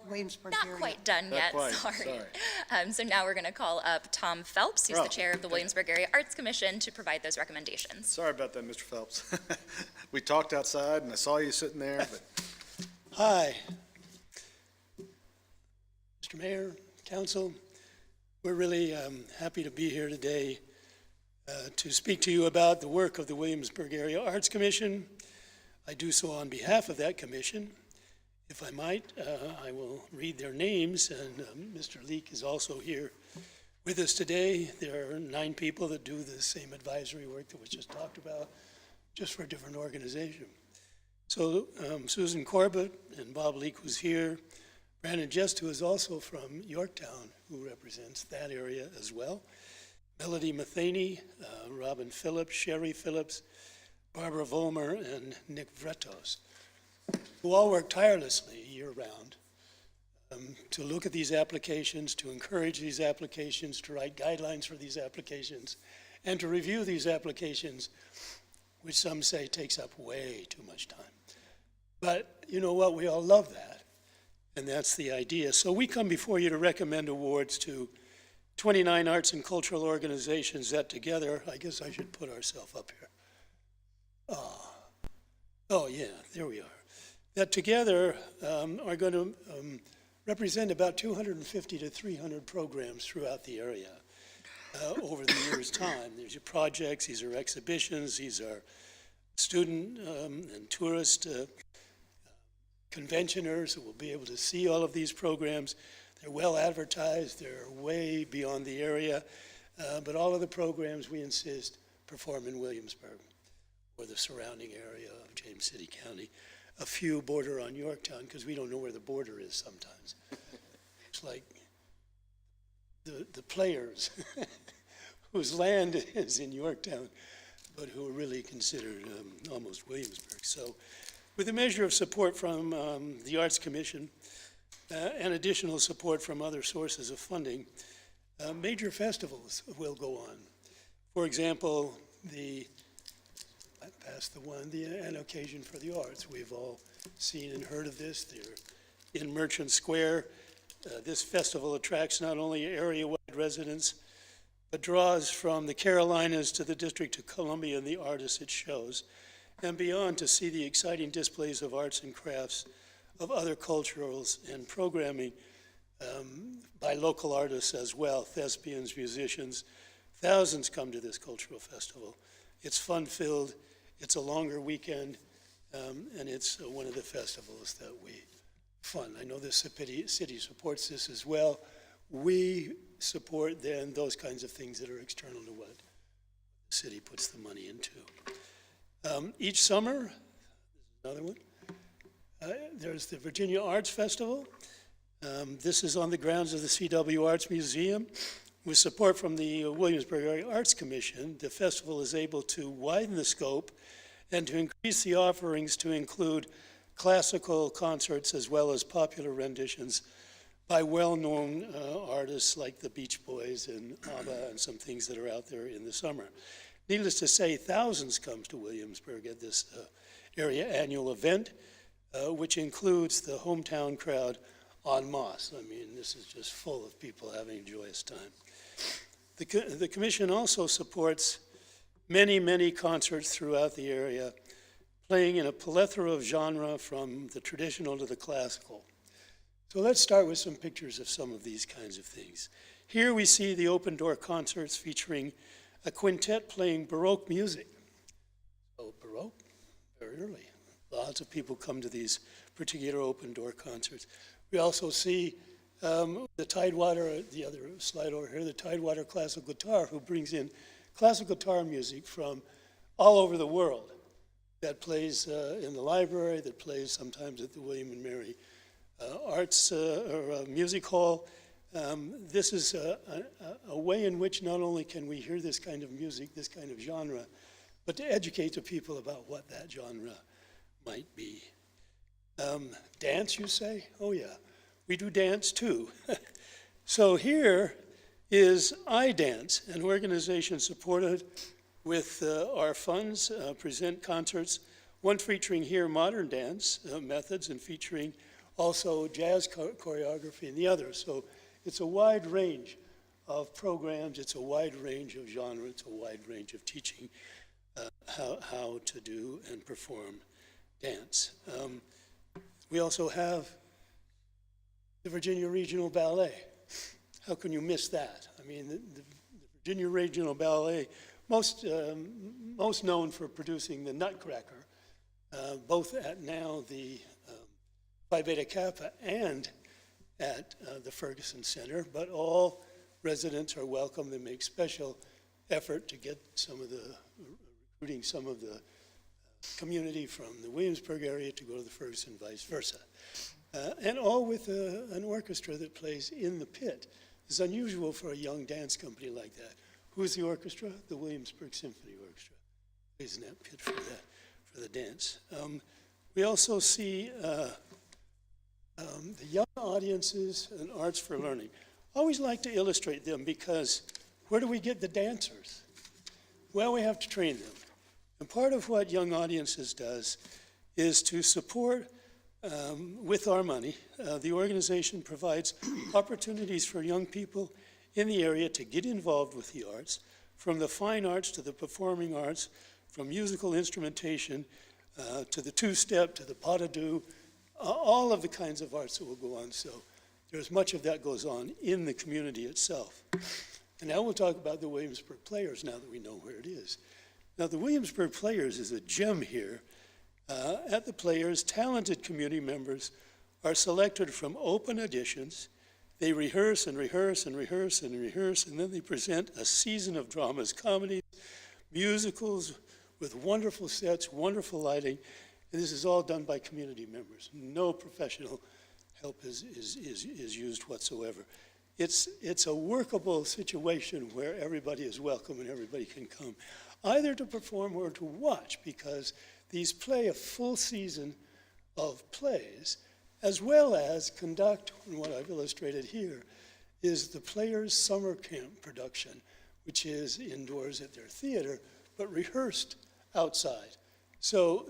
Williamsburg Not area. quite done Not yet, quite, sorry. So now we're going to call up Tom Phelps, who's Oh, the chair of the okay. Williamsburg Area Arts Commission, to provide those recommendations. Sorry about that, Mr. Phelps. We talked outside, and I saw you sitting there, but Hi. Mr. Mayor, Council, we're really happy to be here today to speak to you about the work of the Williamsburg Area Arts Commission. I do so on behalf of that commission. If I might, I will read their names, and Mr. Leek is also here with us today. There are 9 people that do the same advisory work that was just talked about, just for a different organization. So Susan Corbett and Bob Leek was here. Brandon Jest, who is also from Yorktown, who represents that area as well. Melody Matheny, Robin Phillips, Sherry Phillips, Barbara Volmer, and Nick Vretos, who all work tirelessly year-round to look at these applications, to encourage these applications, to write guidelines for these applications, and to review these applications, which some say takes up way too much time. But you know what? We all love that, and that's the idea. So we come before you to recommend awards to 29 arts and cultural organizations that together, I guess I should put ourselves up here. Oh, yeah, there we are. That together are going to represent about 250 to 300 programs throughout the area over the year's time. There's your projects, these are exhibitions, these are student and tourist conventioners who will be able to see all of these programs. They're well advertised, they're way beyond the area, but all of the programs, we insist, perform in Williamsburg or the surrounding area of James City County. A few border on Yorktown, because we don't know where the border is sometimes. It's like the players whose land is in Yorktown, but who are really considered almost Williamsburg. So with a measure of support from the Arts Commission and additional support from other sources of funding, major festivals will go on. For example, I passed an occasion for the arts. We've all seen and heard of this. They're in Merchant Square. This festival attracts not only area-wide residents, but draws from the Carolinas to the District of Columbia and the artists it shows, and beyond to see the exciting displays of arts and crafts of other cultures and programming by local artists as well, thespians, musicians. Thousands come to this cultural festival. It's fun-filled, it's a longer weekend, and it's one of the festivals that we fund. I know the city supports this as well. We support then those kinds of things that are external to what the city puts the money into. Each summer, another one, there's the Virginia Arts Festival. This is on the grounds of the CW Arts Museum. With support from the Williamsburg Area Arts Commission, the festival is able to widen the scope and to increase the offerings to include classical concerts as well as popular renditions by well-known artists like the Beach Boys and ABBA and some things that are out there in the summer. Needless to say, thousands come to Williamsburg at this area annual event, which includes the hometown crowd en masse. I mean, this is just full of people having a joyous time. The commission also supports many, many concerts throughout the area, playing in a plethora of genre from the traditional to the classical. So let's start with some pictures of some of these kinds of things. Here we see the open door concerts featuring a quintet playing Baroque music. Oh, Baroque, very early. Lots of people come to these particular open door concerts. We also see the Tidewater, the other slide over here, the Tidewater classical guitar, who brings in classical guitar music from all over the world that plays in the library, that plays sometimes at the William and Mary Arts or Music Hall. This is a way in which not only can we hear this kind of music, this kind of genre, but to educate the people about what that genre might be. Dance, you say? Oh, yeah. We do dance, too. So here is iDance, an organization supported with our funds, present concerts, one featuring here modern dance methods and featuring also jazz choreography and the others. So it's a wide range of programs, it's a wide range of genre, it's a wide range of teaching how to do and perform dance. We also have the Virginia Regional Ballet. How can you miss that? I mean, the Virginia Regional Ballet, most known for producing the Nutcracker, both at now the Phi Beta Kappa and at the Ferguson Center, but all residents are welcome. They make special effort to get recruiting some of the community from the Williamsburg area to go to the Ferguson, vice versa. And all with an orchestra that plays in the pit. It's unusual for a young dance company like that. Who's the orchestra? The Williamsburg Symphony Orchestra. Plays in that pit for the dance. We also see the young audiences and Arts for Learning. I always like to illustrate them because where do we get the dancers? Well, we have to train them. And part of what Young Audiences does is to support, with our money, the organization provides opportunities for young people in the area to get involved with the arts, from the fine arts to the performing arts, from musical instrumentation to the two-step, to the pas de deux, all of the kinds of arts that will go on. So there's much of that goes on in the community itself. And now we'll talk about the Williamsburg Players now that we know where it is. Now, the Williamsburg Players is a gem here. At the Players, talented community members are selected from open auditions. They rehearse and rehearse and rehearse and rehearse, and then they present a season of dramas, comedies, musicals with wonderful sets, wonderful lighting, and this is all done by community members. No professional help is used whatsoever. It's a workable situation where everybody is welcome and everybody can come, either to perform or to watch, because these play a full season of plays, as well as conduct, and what I've illustrated here, is the Players Summer Camp production, which is indoors at their theater, but rehearsed outside. So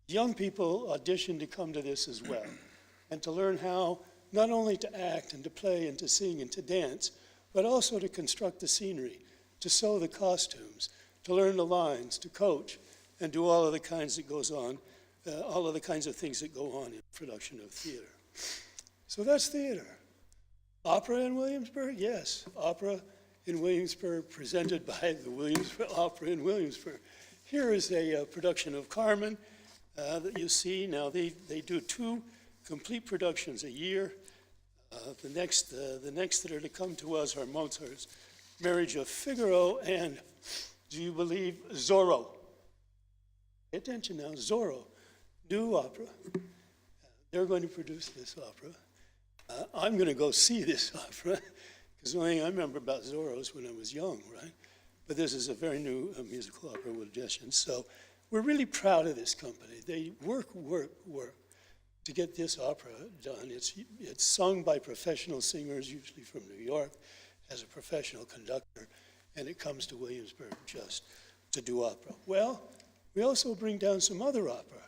young people audition to come to this as well, and to learn how not only to act and to play and to sing and to dance, but also to construct the scenery, to sew the costumes, to learn the lines, to coach, and do all of the kinds that goes on, all of the kinds of things that go on in production of theater. So that's theater. Opera in Williamsburg? Yes, opera in Williamsburg, presented by the Williamsburg Opera in Williamsburg. Here is a production of Carmen that you see. Now, they do 2 complete productions a year. The next that are to come to us are Mozart's Marriage of Figaro and, do you believe, Zorro. Pay attention now, Zorro, new opera. They're going to produce this opera. I'm going to go see this opera, because the only thing I remember about Zorro is when I was young, right? But this is a very new musical opera with auditions. So we're really proud of this company. They work to get this opera done. It's sung by professional singers, usually from New York, as a professional conductor, and it comes to Williamsburg just to do opera. Well, we also bring down some other opera.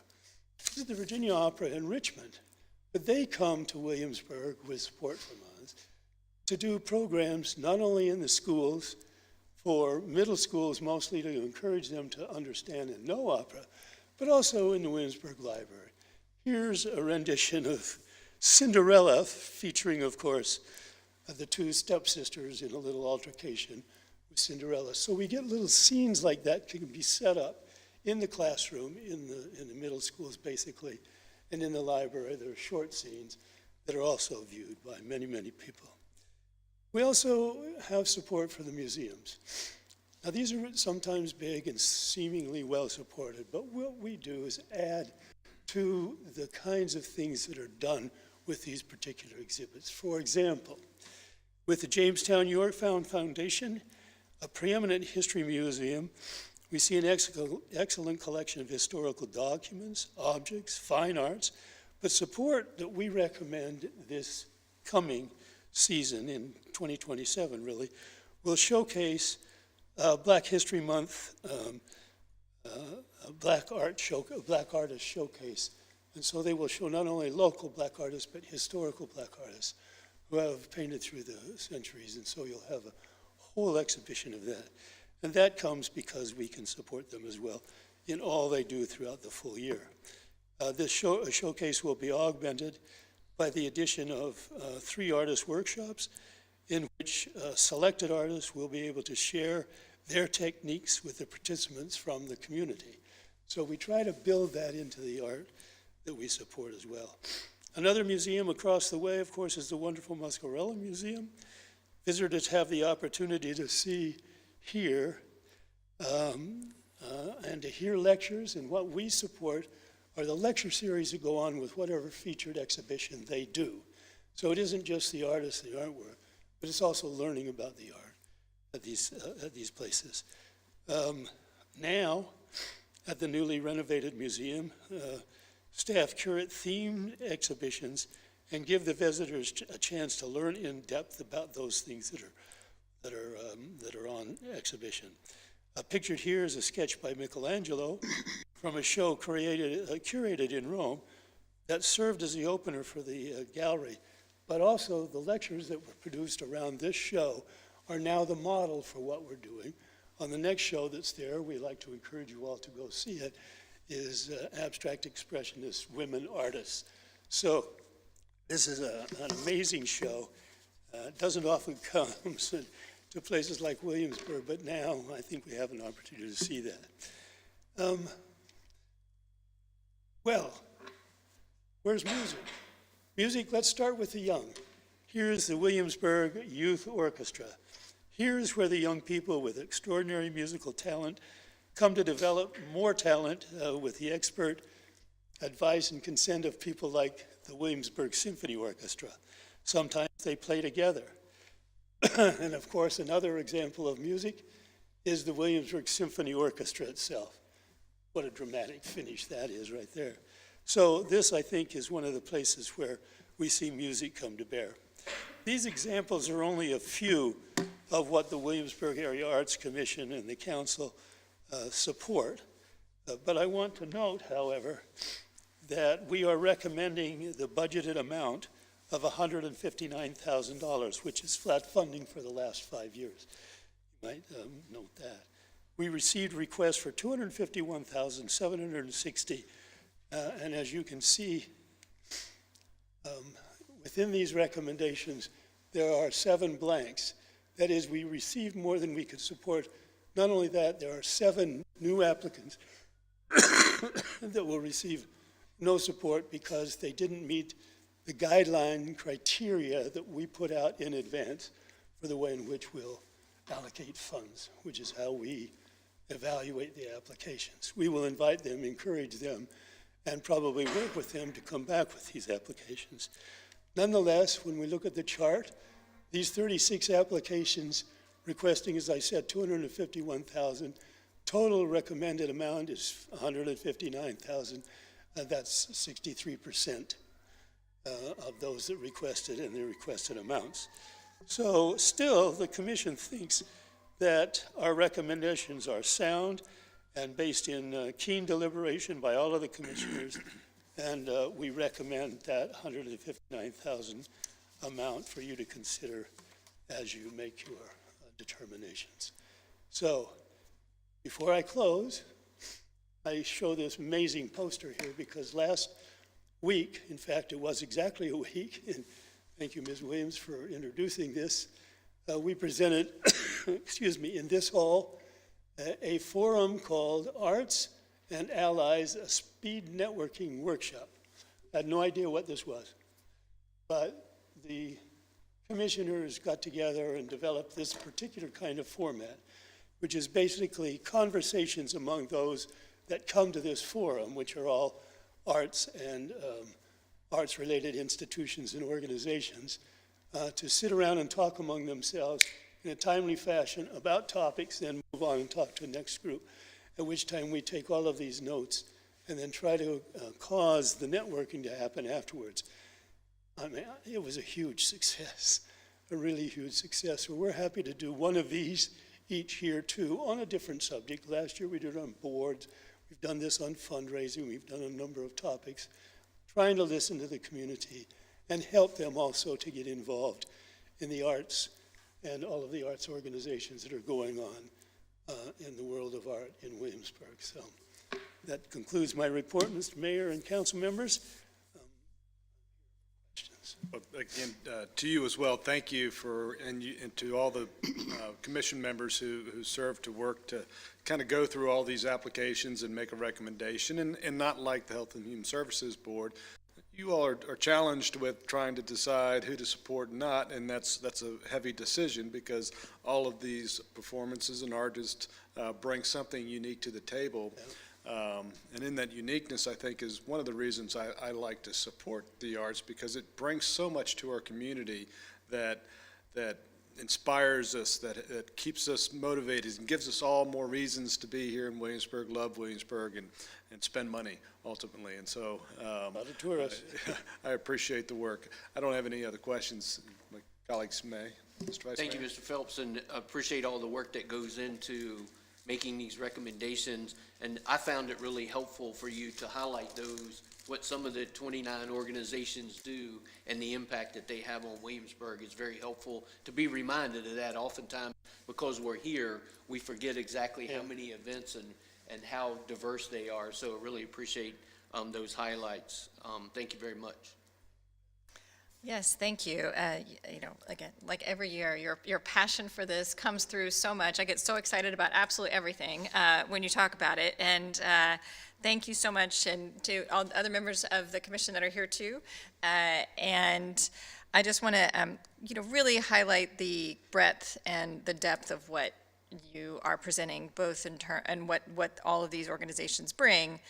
This is the Virginia Opera in Richmond, but they come to Williamsburg with support from us to do programs not only in the schools, for middle schools mostly, to encourage them to understand and know opera, but also in the Williamsburg Library. Here's a rendition of Cinderella, featuring, of course, the 2 stepsisters in a little altercation with Cinderella. So we get little scenes like that can be set up in the classroom, in the middle schools basically, and in the library. There are short scenes that are also viewed by many, many people. We also have support for the museums. Now, these are sometimes big and seemingly well supported, but what we do is add to the kinds of things that are done with these particular exhibits. For example, with the Jamestown York Foundation, a preeminent history museum, we see an excellent collection of historical documents, objects, fine arts, but support that we recommend this coming season in 2027, really, will showcase Black History Month, Black Artist Showcase And so they will show not only local black artists, but historical black artists who have painted through the centuries. And so you'll have a whole exhibition of that. And that comes because we can support them as well in all they do throughout the full year. This showcase will be augmented by the addition of 3 artist workshops in which selected artists will be able to share their techniques with the participants from the community. So we try to build that into the art that we support as well. Another museum across the way, of course, is the wonderful Muscarella Museum. Visitors have the opportunity to see here and to hear lectures, and what we support are the lecture series that go on with whatever featured exhibition they do. So it isn't just the artists, the artwork, but it's also learning about the art at these places. Now, at the newly renovated museum, staff curate themed exhibitions and give the visitors a chance to learn in depth about those things that are on exhibition. Pictured here is a sketch by Michelangelo from a show curated in Rome that served as the opener for the gallery. But also the lectures that were produced around this show are now the model for what we're doing. On the next show that's there, we like to encourage you all to go see it, is Abstract Expressionist Women Artists. So this is an amazing show. It doesn't often come to places like Williamsburg, but now I think we have an opportunity to see that. Well, where's music? Music, let's start with the young. Here's the Williamsburg Youth Orchestra. Here's where the young people with extraordinary musical talent come to develop more talent with the expert advice and consent of people like the Williamsburg Symphony Orchestra. Sometimes they play together. And of course, another example of music is the Williamsburg Symphony Orchestra itself. What a dramatic finish that is right there. So this, I think, is one of the places where we see music come to bear. These examples are only a few of what the Williamsburg Area Arts Commission and the council support. But I want to note, however, that we are recommending the budgeted amount of $159,000, which is flat funding for the last 5 years. You might note that. We received requests for $251,760, and as you can see, within these recommendations, there are 7 blanks. That is, we received more than we could support. Not only that, there are 7 new applicants that will receive no support because they didn't meet the guideline criteria that we put out in advance for the way in which we'll allocate funds, which is how we evaluate the applications. We will invite them, encourage them, and probably work with them to come back with these applications. Nonetheless, when we look at the chart, these 36 applications requesting, as I said, $251,000. Total recommended amount is $159,000. That's 63% of those that requested and the requested amounts. So still, the commission thinks that our recommendations are sound and based in keen deliberation by all of the commissioners, and we recommend that $159,000 amount for you to consider as you make your determinations. So, before I close, I show this amazing poster here because last week, in fact, it was exactly a week, and thank you, Ms. Williams, for introducing this. We presented, excuse me, in this hall, a forum called Arts and Allies, a Speed Networking Workshop. I had no idea what this was, but the commissioners got together and developed this particular kind of format, which is basically conversations among those that come to this forum, which are all arts and arts-related institutions and organizations, to sit around and talk among themselves in a timely fashion about topics, then move on and talk to the next group, at which time we take all of these notes and then try to cause the networking to happen afterwards. I mean, it was a huge success, a really huge success. So we're happy to do one of these each year, too, on a different subject. Last year we did it on boards. We've done this on fundraising. We've done a number of topics trying to listen to the community and help them also to get involved in the arts and all of the arts organizations that are going on in the world of art in Williamsburg. So that concludes my report, Mr. Mayor and council members. Questions? Again, to you as well, thank you for, and to all the commission members who serve to work to kind of go through all these applications and make a recommendation, and not like the Health and Human Services Board. You all are challenged with trying to decide who to support and not, and that's a heavy decision because all of these performances and artists bring something unique to the table. And in that uniqueness, I think, is one of the reasons I like to support the arts, because it brings so much to our community that inspires us, that keeps us motivated and gives us all more reasons to be here in Williamsburg, love Williamsburg, and spend money ultimately. And so A lot of tourists. I appreciate the work. I don't have any other questions. My colleagues may. Mr. Vice Thank you, Mayor. Mr. Phelps, and appreciate all the work that goes into making these recommendations. And I found it really helpful for you to highlight those, what some of the 29 organizations do and the impact that they have on Williamsburg. Is very helpful to be reminded of that. Oftentimes, because we're here, we forget exactly how many events and how diverse they are. So I really appreciate those highlights. Thank you very much. Yes, thank you. Again, like every year, your passion for this comes through so much. I get so excited about absolutely everything when you talk about it. And thank you so much, and to all the other members of the commission that are here too. And I just want to, really highlight the breadth and the depth of what you are presenting, both in and what all of these organizations bring.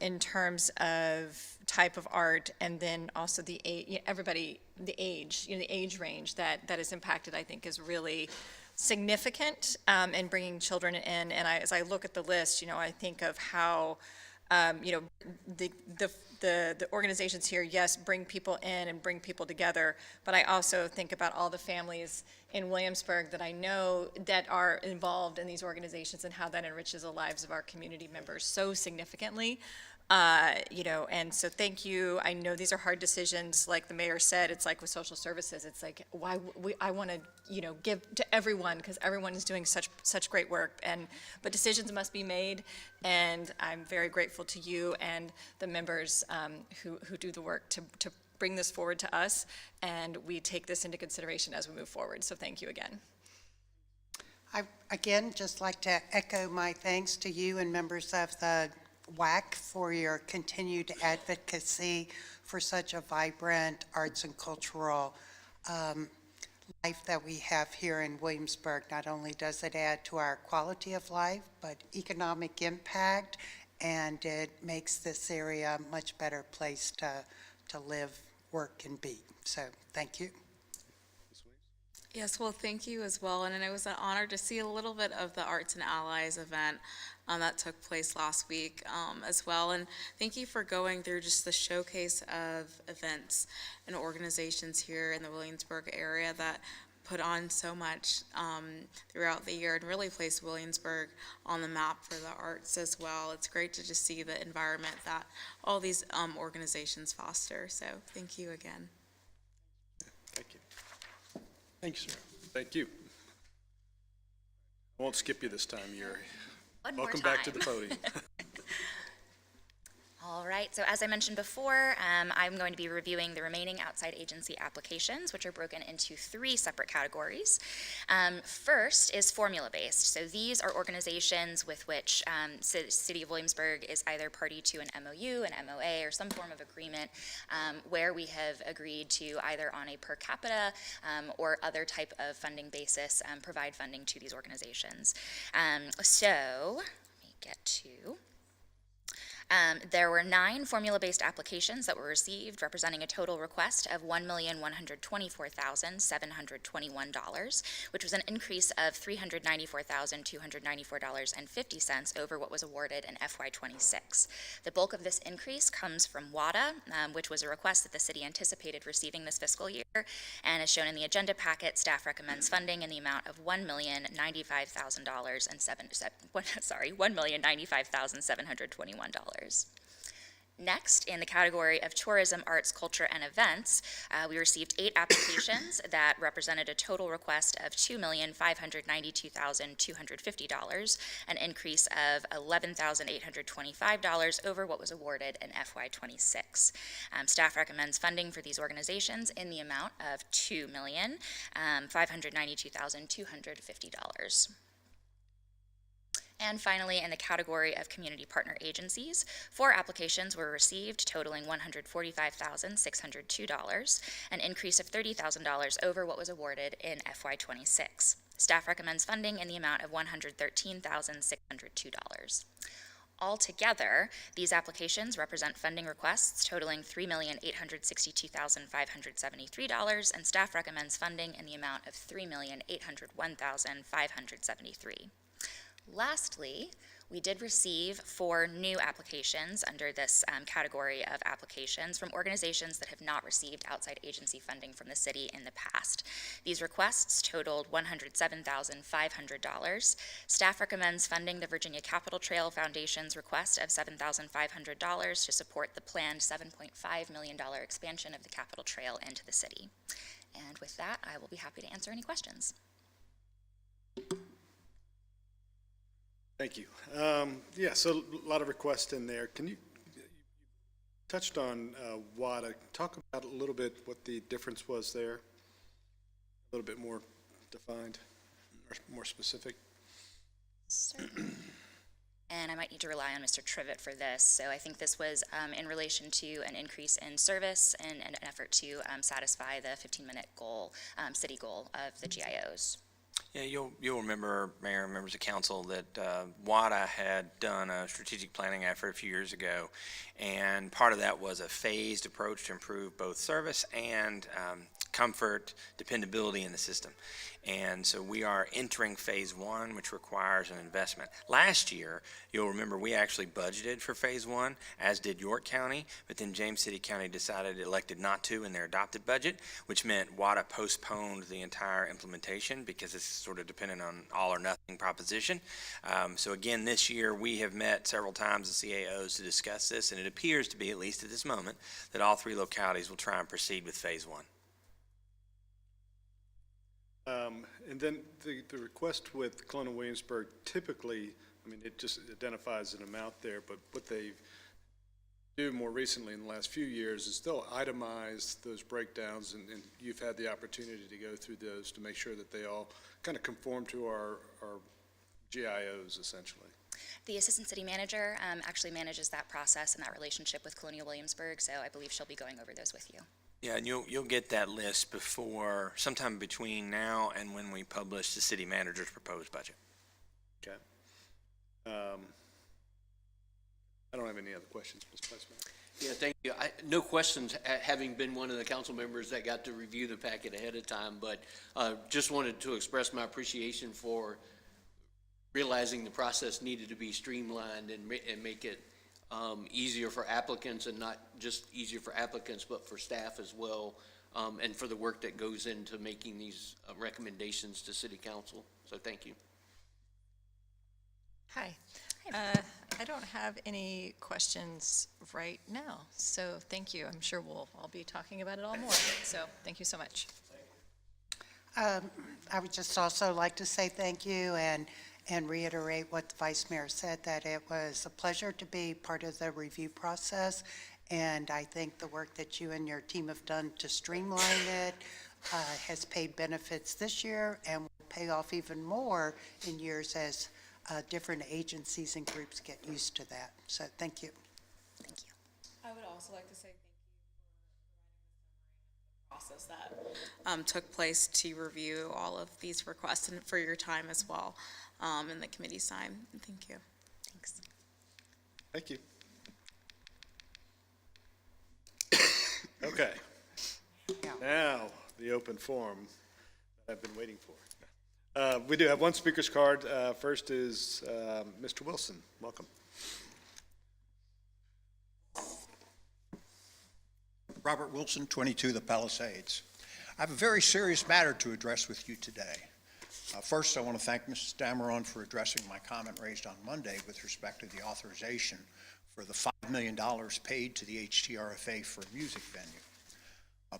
In terms of type of art, and then also the age, the age range that is impacted, I think, is really significant in bringing children in. And as I look at the list, I think of how, the organizations here, yes, bring people in and bring people together, but I also think about all the families in Williamsburg that I know that are involved in these organizations and how that enriches the lives of our community members so significantly. And so thank you. I know these are hard decisions. Like the mayor said, it's like with social services. It's like, I want to, give to everyone because everyone is doing such great work. But decisions must be made, and I'm very grateful to you and the members who do the work to bring this forward to us, and we take this into consideration as we move forward. So thank you again. I, again, just like to echo my thanks to you and members of the WAC for your continued advocacy for such a vibrant arts and cultural life that we have here in Williamsburg. Not only does it add to our quality of life, but economic impact, and it makes this area a much better place to live, work, and be. So thank you. Yes, well, thank you as well. And it was an honor to see a little bit of the Arts and Allies event that took place last week as well. And thank you for going through just the showcase of events and organizations here in the Williamsburg area that put on so much throughout the year and really place Williamsburg on the map for the arts as well. It's great to just see the environment that all these organizations foster. So thank you again. Thank you. Thank you, sir. Thank you. I won't skip you this time, Yuri. One more Welcome back to time. the podium. All right, so as I mentioned before, I'm going to be reviewing the remaining outside agency applications, which are broken into 3 separate categories. First is formula-based. So these are organizations with which City of Williamsburg is either party to an MOU, an MOA, or some form of agreement where we have agreed to either on a per capita or other type of funding basis provide funding to these organizations. So let me get to... there were 9 formula-based applications that were received, representing a total request of $1,124,721, which was an increase of $394,294.50 over what was awarded in FY26. The bulk of this increase comes from WADA, which was a request that the city anticipated receiving this fiscal year, and as shown in the agenda packet, staff recommends funding in the amount of $1,095,721. Next, in the category of tourism, arts, culture, and events, we received 8 applications that represented a total request of $2,592,250, an increase of $11,825 over what was awarded in FY26. Staff recommends funding for these organizations in the amount of $2,592,250. And finally, in the category of community partner agencies, 4 applications were received totaling $145,602, an increase of $30,000 over what was awarded in FY26. Staff recommends funding in the amount of $113,602. Altogether, these applications represent funding requests totaling $3,862,573, and staff recommends funding in the amount of $3,801,573. Lastly, we did receive 4 new applications under this category of applications from organizations that have not received outside agency funding from the city in the past. These requests totaled $107,500. Staff recommends funding the Virginia Capitol Trail Foundation's request of $7,500 to support the planned $7.5 million expansion of the Capitol Trail into the city. And with that, I will be happy to answer any questions. Thank you. So a lot of requests in there. Can you touched on WADA? Talk about a little bit what the difference was there. A little bit more defined, or more specific. Certainly. And I might need to rely on Mr. Trivett for this. So I think this was in relation to an increase in service and an effort to satisfy the 15-minute goal, city goal of the GIOs. Yeah, you'll remember, Mayor and members of council, that WADA had done a strategic planning effort a few years ago, and part of that was a phased approach to improve both service and comfort, dependability in the system. And so we are entering phase 1, which requires an investment. Last year, you'll remember, we actually budgeted for phase 1, as did York County, but then James City County elected not to in their adopted budget, which meant WADA postponed the entire implementation because it's sort of dependent on all or nothing proposition. So again, this year, we have met several times as CAOs to discuss this, and it appears to be, at least at this moment, that all 3 localities will try and proceed with phase 1. And then the request with Colonial Williamsburg, typically, I mean, it just identifies an amount there, but what they do more recently in the last few years is they'll itemize those breakdowns, and you've had the opportunity to go through those to make sure that they all kind of conform to our GIOs, essentially. The Assistant City Manager actually manages that process and that relationship with Colonial Williamsburg, so I believe she'll be going over those with you. Yeah, and you'll get that list before, sometime between now and when we publish the city manager's proposed budget. Okay. I don't have any other questions, Mr. Vice Mayor. Yeah, thank you. No questions, having been one of the council members that got to review the packet ahead of time, but just wanted to express my appreciation for realizing the process needed to be streamlined and make it easier for applicants, and not just easier for applicants, but for staff as well, and for the work that goes into making these recommendations to City Council. So thank you. Hi. I don't have any questions right now, so thank you. I'm sure we'll all be talking about it all morning, so thank you so much. I would just also like to say thank you and reiterate what the Vice Mayor said, that it was a pleasure to be part of the review process, and I think the work that you and your team have done to streamline it has paid benefits this year and will pay off even more in years as different agencies and groups get used to that. So thank you. Thank you. I would also like to say thank you for the process that took place to review all of these requests, and for your time as well, and the committee's time. Thank you. Thanks. Thank you. Okay. Now, the open forum that I've been waiting for. We do have one speaker's card. First is Mr. Wilson. Welcome. Robert Wilson, 22 The Palisades. I have a very serious matter to address with you today. First, I want to thank Mrs. Dameron for addressing my comment raised on Monday with respect to the authorization for the $5 million paid to the HTRFA for a music venue.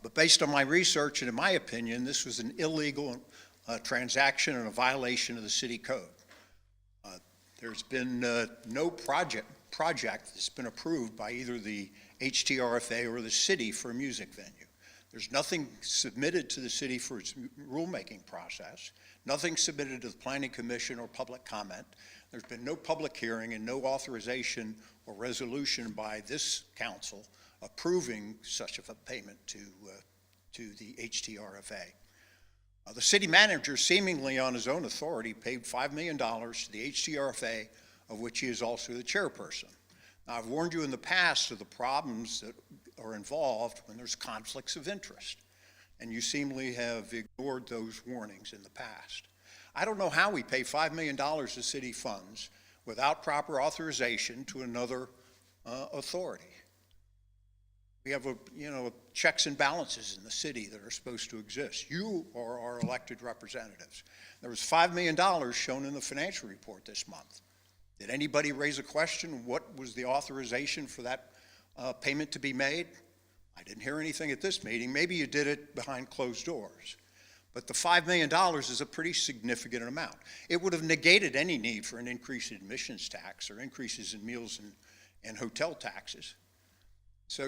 But based on my research and in my opinion, this was an illegal transaction and a violation of the city code. There's been no project that's been approved by either the HTRFA or the city for a music venue. There's nothing submitted to the city for its rulemaking process, nothing submitted to the Planning Commission or public comment. There's been no public hearing and no authorization or resolution by this council approving such of a payment to the HTRFA. The city manager, seemingly on his own authority, paid $5 million to the HTRFA, of which he is also the chairperson. Now, I've warned you in the past of the problems that are involved when there's conflicts of interest, and you seemingly have ignored those warnings in the past. I don't know how we pay $5 million of city funds without proper authorization to another authority. We have checks and balances in the city that are supposed to exist. You are our elected representatives. There was $5 million shown in the financial report this month. Did anybody raise a question? What was the authorization for that payment to be made? I didn't hear anything at this meeting. Maybe you did it behind closed doors. But the $5 million is a pretty significant amount. It would have negated any need for an increase in admissions tax or increases in meals and hotel taxes. So,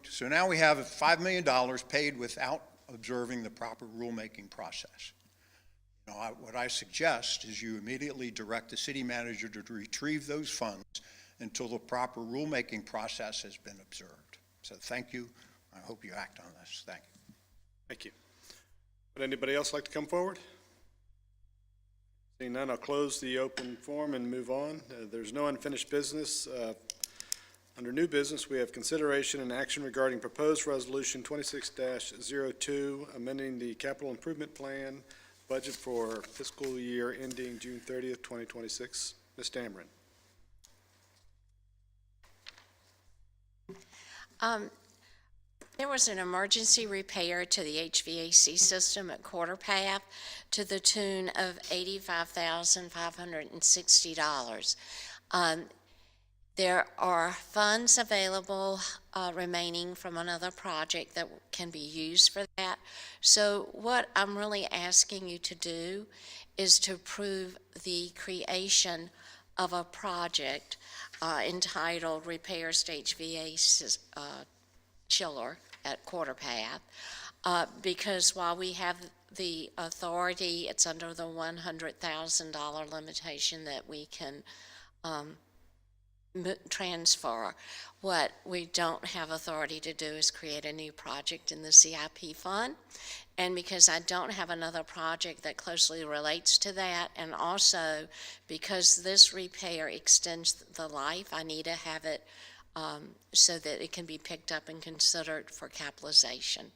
so now we have $5 million paid without observing the proper rulemaking process. What I suggest is you immediately direct the city manager to retrieve those funds until the proper rulemaking process has been observed. So thank you. I hope you act on this. Thank you. Thank you. Would anybody else like to come forward? Seeing none, I'll close the open forum and move on. There's no unfinished business. Under new business, we have consideration and action regarding proposed resolution 26-02, amending the capital improvement plan budget for fiscal year ending June 30th, 2026. Ms. Dameron. There was an emergency repair to the HVAC system at Quarter Path to the tune of $85,560. There are funds available remaining from another project that can be used for that. So what I'm really asking you to do is to approve the creation of a project entitled Repairs to HVAC Chiller at Quarter Path, because while we have the authority, it's under the $100,000 limitation that we can transfer. What we don't have authority to do is create a new project in the CIP fund. And because I don't have another project that closely relates to that, and also because this repair extends the life, I need to have it so that it can be picked up and considered for capitalization.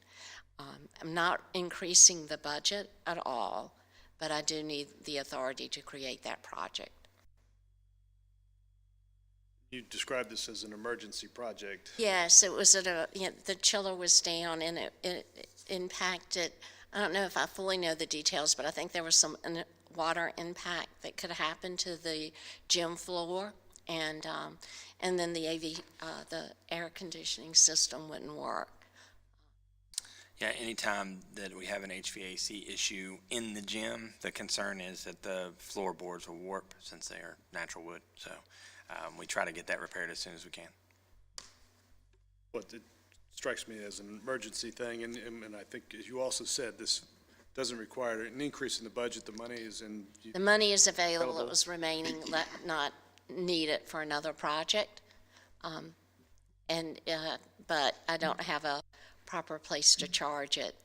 I'm not increasing the budget at all, but I do need the authority to create that project. You described this as an emergency project. Yes, it was the chiller was down and it impacted, I don't know if I fully know the details, but I think there was some water impact that could happen to the gym floor, and then the air conditioning system wouldn't work. Yeah, anytime that we have an HVAC issue in the gym, the concern is that the floorboards will warp since they are natural wood. So we try to get that repaired as soon as we can. Well, it strikes me as an emergency thing, and I think, as you also said, this doesn't require an increase in the budget. The money is in. The money is available. It was remaining, not needed for another project. But I don't have a proper place to charge it,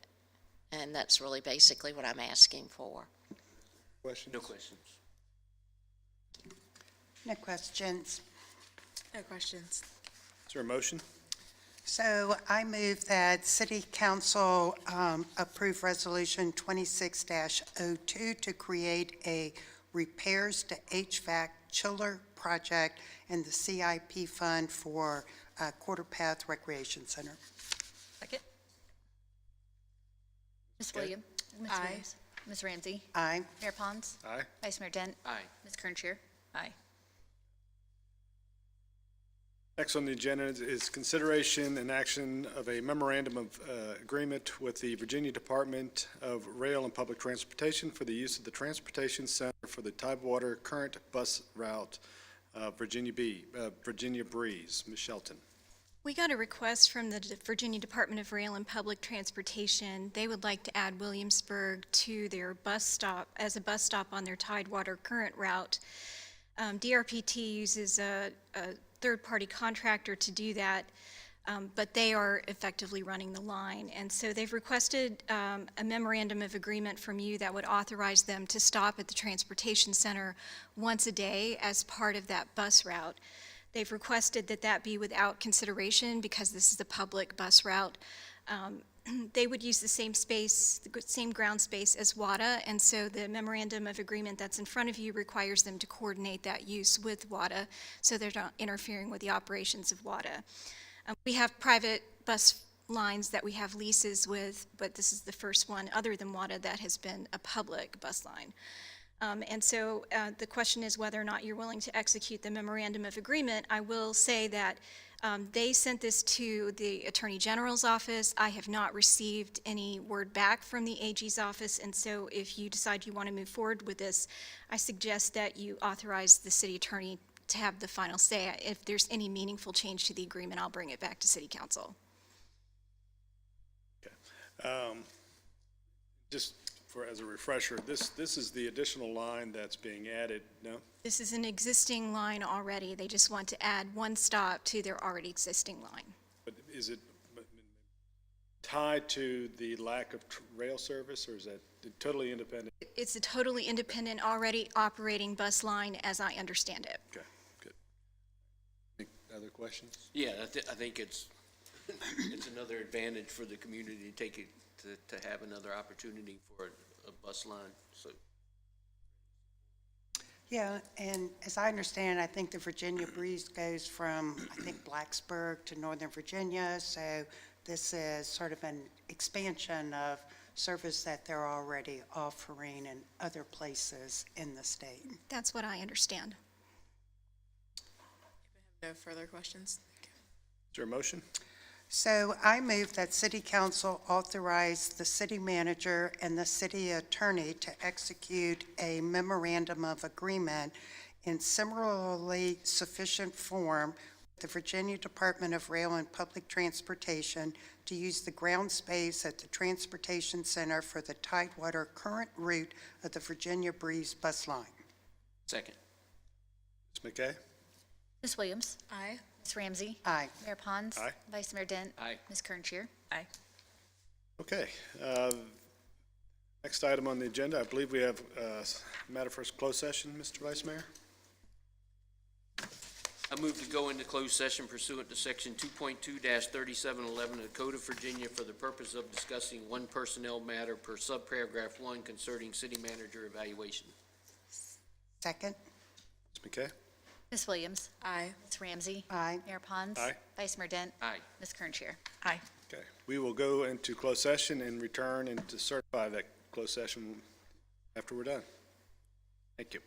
and that's really basically what I'm asking for. Questions? No questions. No questions. No questions. Is there a motion? So I move that City Council approve Resolution 26-02 to create a repairs to HVAC chiller project in the CIP fund for Quarter Path Recreation Center. Second? Ms. Okay. Williams? Ms. Aye. Williams? Ms. Ramsey? Aye. Mayor Pons? Aye. Vice Mayor Dent? Aye. Ms. Kernshire? Aye. Next on the agenda is consideration and action of a memorandum of agreement with the Virginia Department of Rail and Public Transportation for the use of the Transportation Center for the Tidewater current bus route, Virginia Breeze. Ms. Shelton. We got a request from the Virginia Department of Rail and Public Transportation. They would like to add Williamsburg to their bus stop, as a bus stop on their Tidewater current route. DRPT uses a third-party contractor to do that, but they are effectively running the line. And so they've requested a memorandum of agreement from you that would authorize them to stop at the transportation center once a day as part of that bus route. They've requested that that be without consideration because this is a public bus route. They would use the same space, the same ground space as WADA, and so the memorandum of agreement that's in front of you requires them to coordinate that use with WADA so they're not interfering with the operations of WADA. We have private bus lines that we have leases with, but this is the first one other than WADA that has been a public bus line. And so the question is whether or not you're willing to execute the memorandum of agreement. I will say that they sent this to the Attorney General's office. I have not received any word back from the AG's office, and so if you decide you want to move forward with this, I suggest that you authorize the city attorney to have the final say. If there's any meaningful change to the agreement, I'll bring it back to City Council. Okay. Just as a refresher, this is the additional line that's being added, no? This is an existing line already. They just want to add one stop to their already existing line. But is it tied to the lack of rail service, or is that totally independent? It's a totally independent, already operating bus line as I understand it. Okay, good. Any other questions? Yeah, I think it's another advantage for the community to take it, to have another opportunity for a bus line, so. Yeah, and as I understand, I think the Virginia Breeze goes from, I think, Blacksburg to Northern Virginia, so this is sort of an expansion of service that they're already offering in other places in the state. That's what I understand. No further questions? Is there a motion? So I move that City Council authorize the city manager and the city attorney to execute a memorandum of agreement in similarly sufficient form with the Virginia Department of Rail and Public Transportation to use the ground space at the Transportation Center for the Tidewater current route of the Virginia Breeze bus line. Second. Ms. McKay? Ms. Williams? Aye. Ms. Ramsey? Aye. Mayor Pons? Aye. Vice Mayor Dent? Aye. Ms. Kerntier? Aye. Okay. Next item on the agenda, I believe we have matter for closed session, Mr. Vice Mayor. I move to go into closed session pursuant to section 2.2-3711 of the Code of Virginia for the purpose of discussing one personnel matter per subparagraph 1 concerning city manager evaluation. Second? Ms. McKay? Ms. Williams? Aye. Ms. Ramsey? Aye. Mayor Pons? Aye. Vice Mayor Dent? Aye. Ms. Kerntier? Aye. Okay. We will go into closed session and return and to certify that closed session after we're done. Thank you.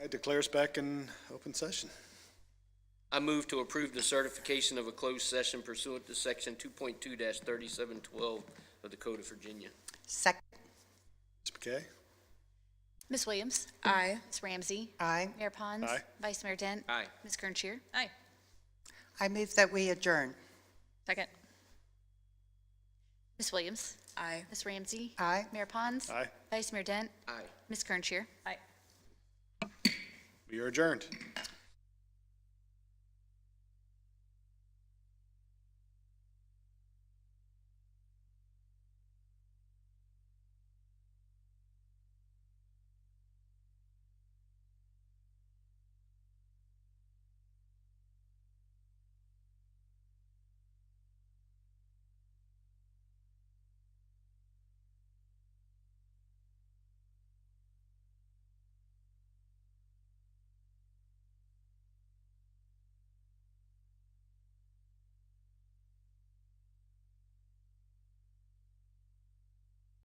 I declare us back in open session. I move to approve the certification of a closed session pursuant to Section 2.2-3712 of the Code of Virginia. Second. Ms. McKay? Ms. Williams? Aye. Ms. Ramsey? Aye. Mayor Pons? Aye. Vice Mayor Dent? Aye. Ms. Gerntier? Aye. I move that we adjourn. Second. Ms. Williams? Aye. Ms. Ramsey? Aye. Mayor Pons? Aye. Vice Mayor Dent? Aye. Ms. Gerntier? Aye. We are adjourned.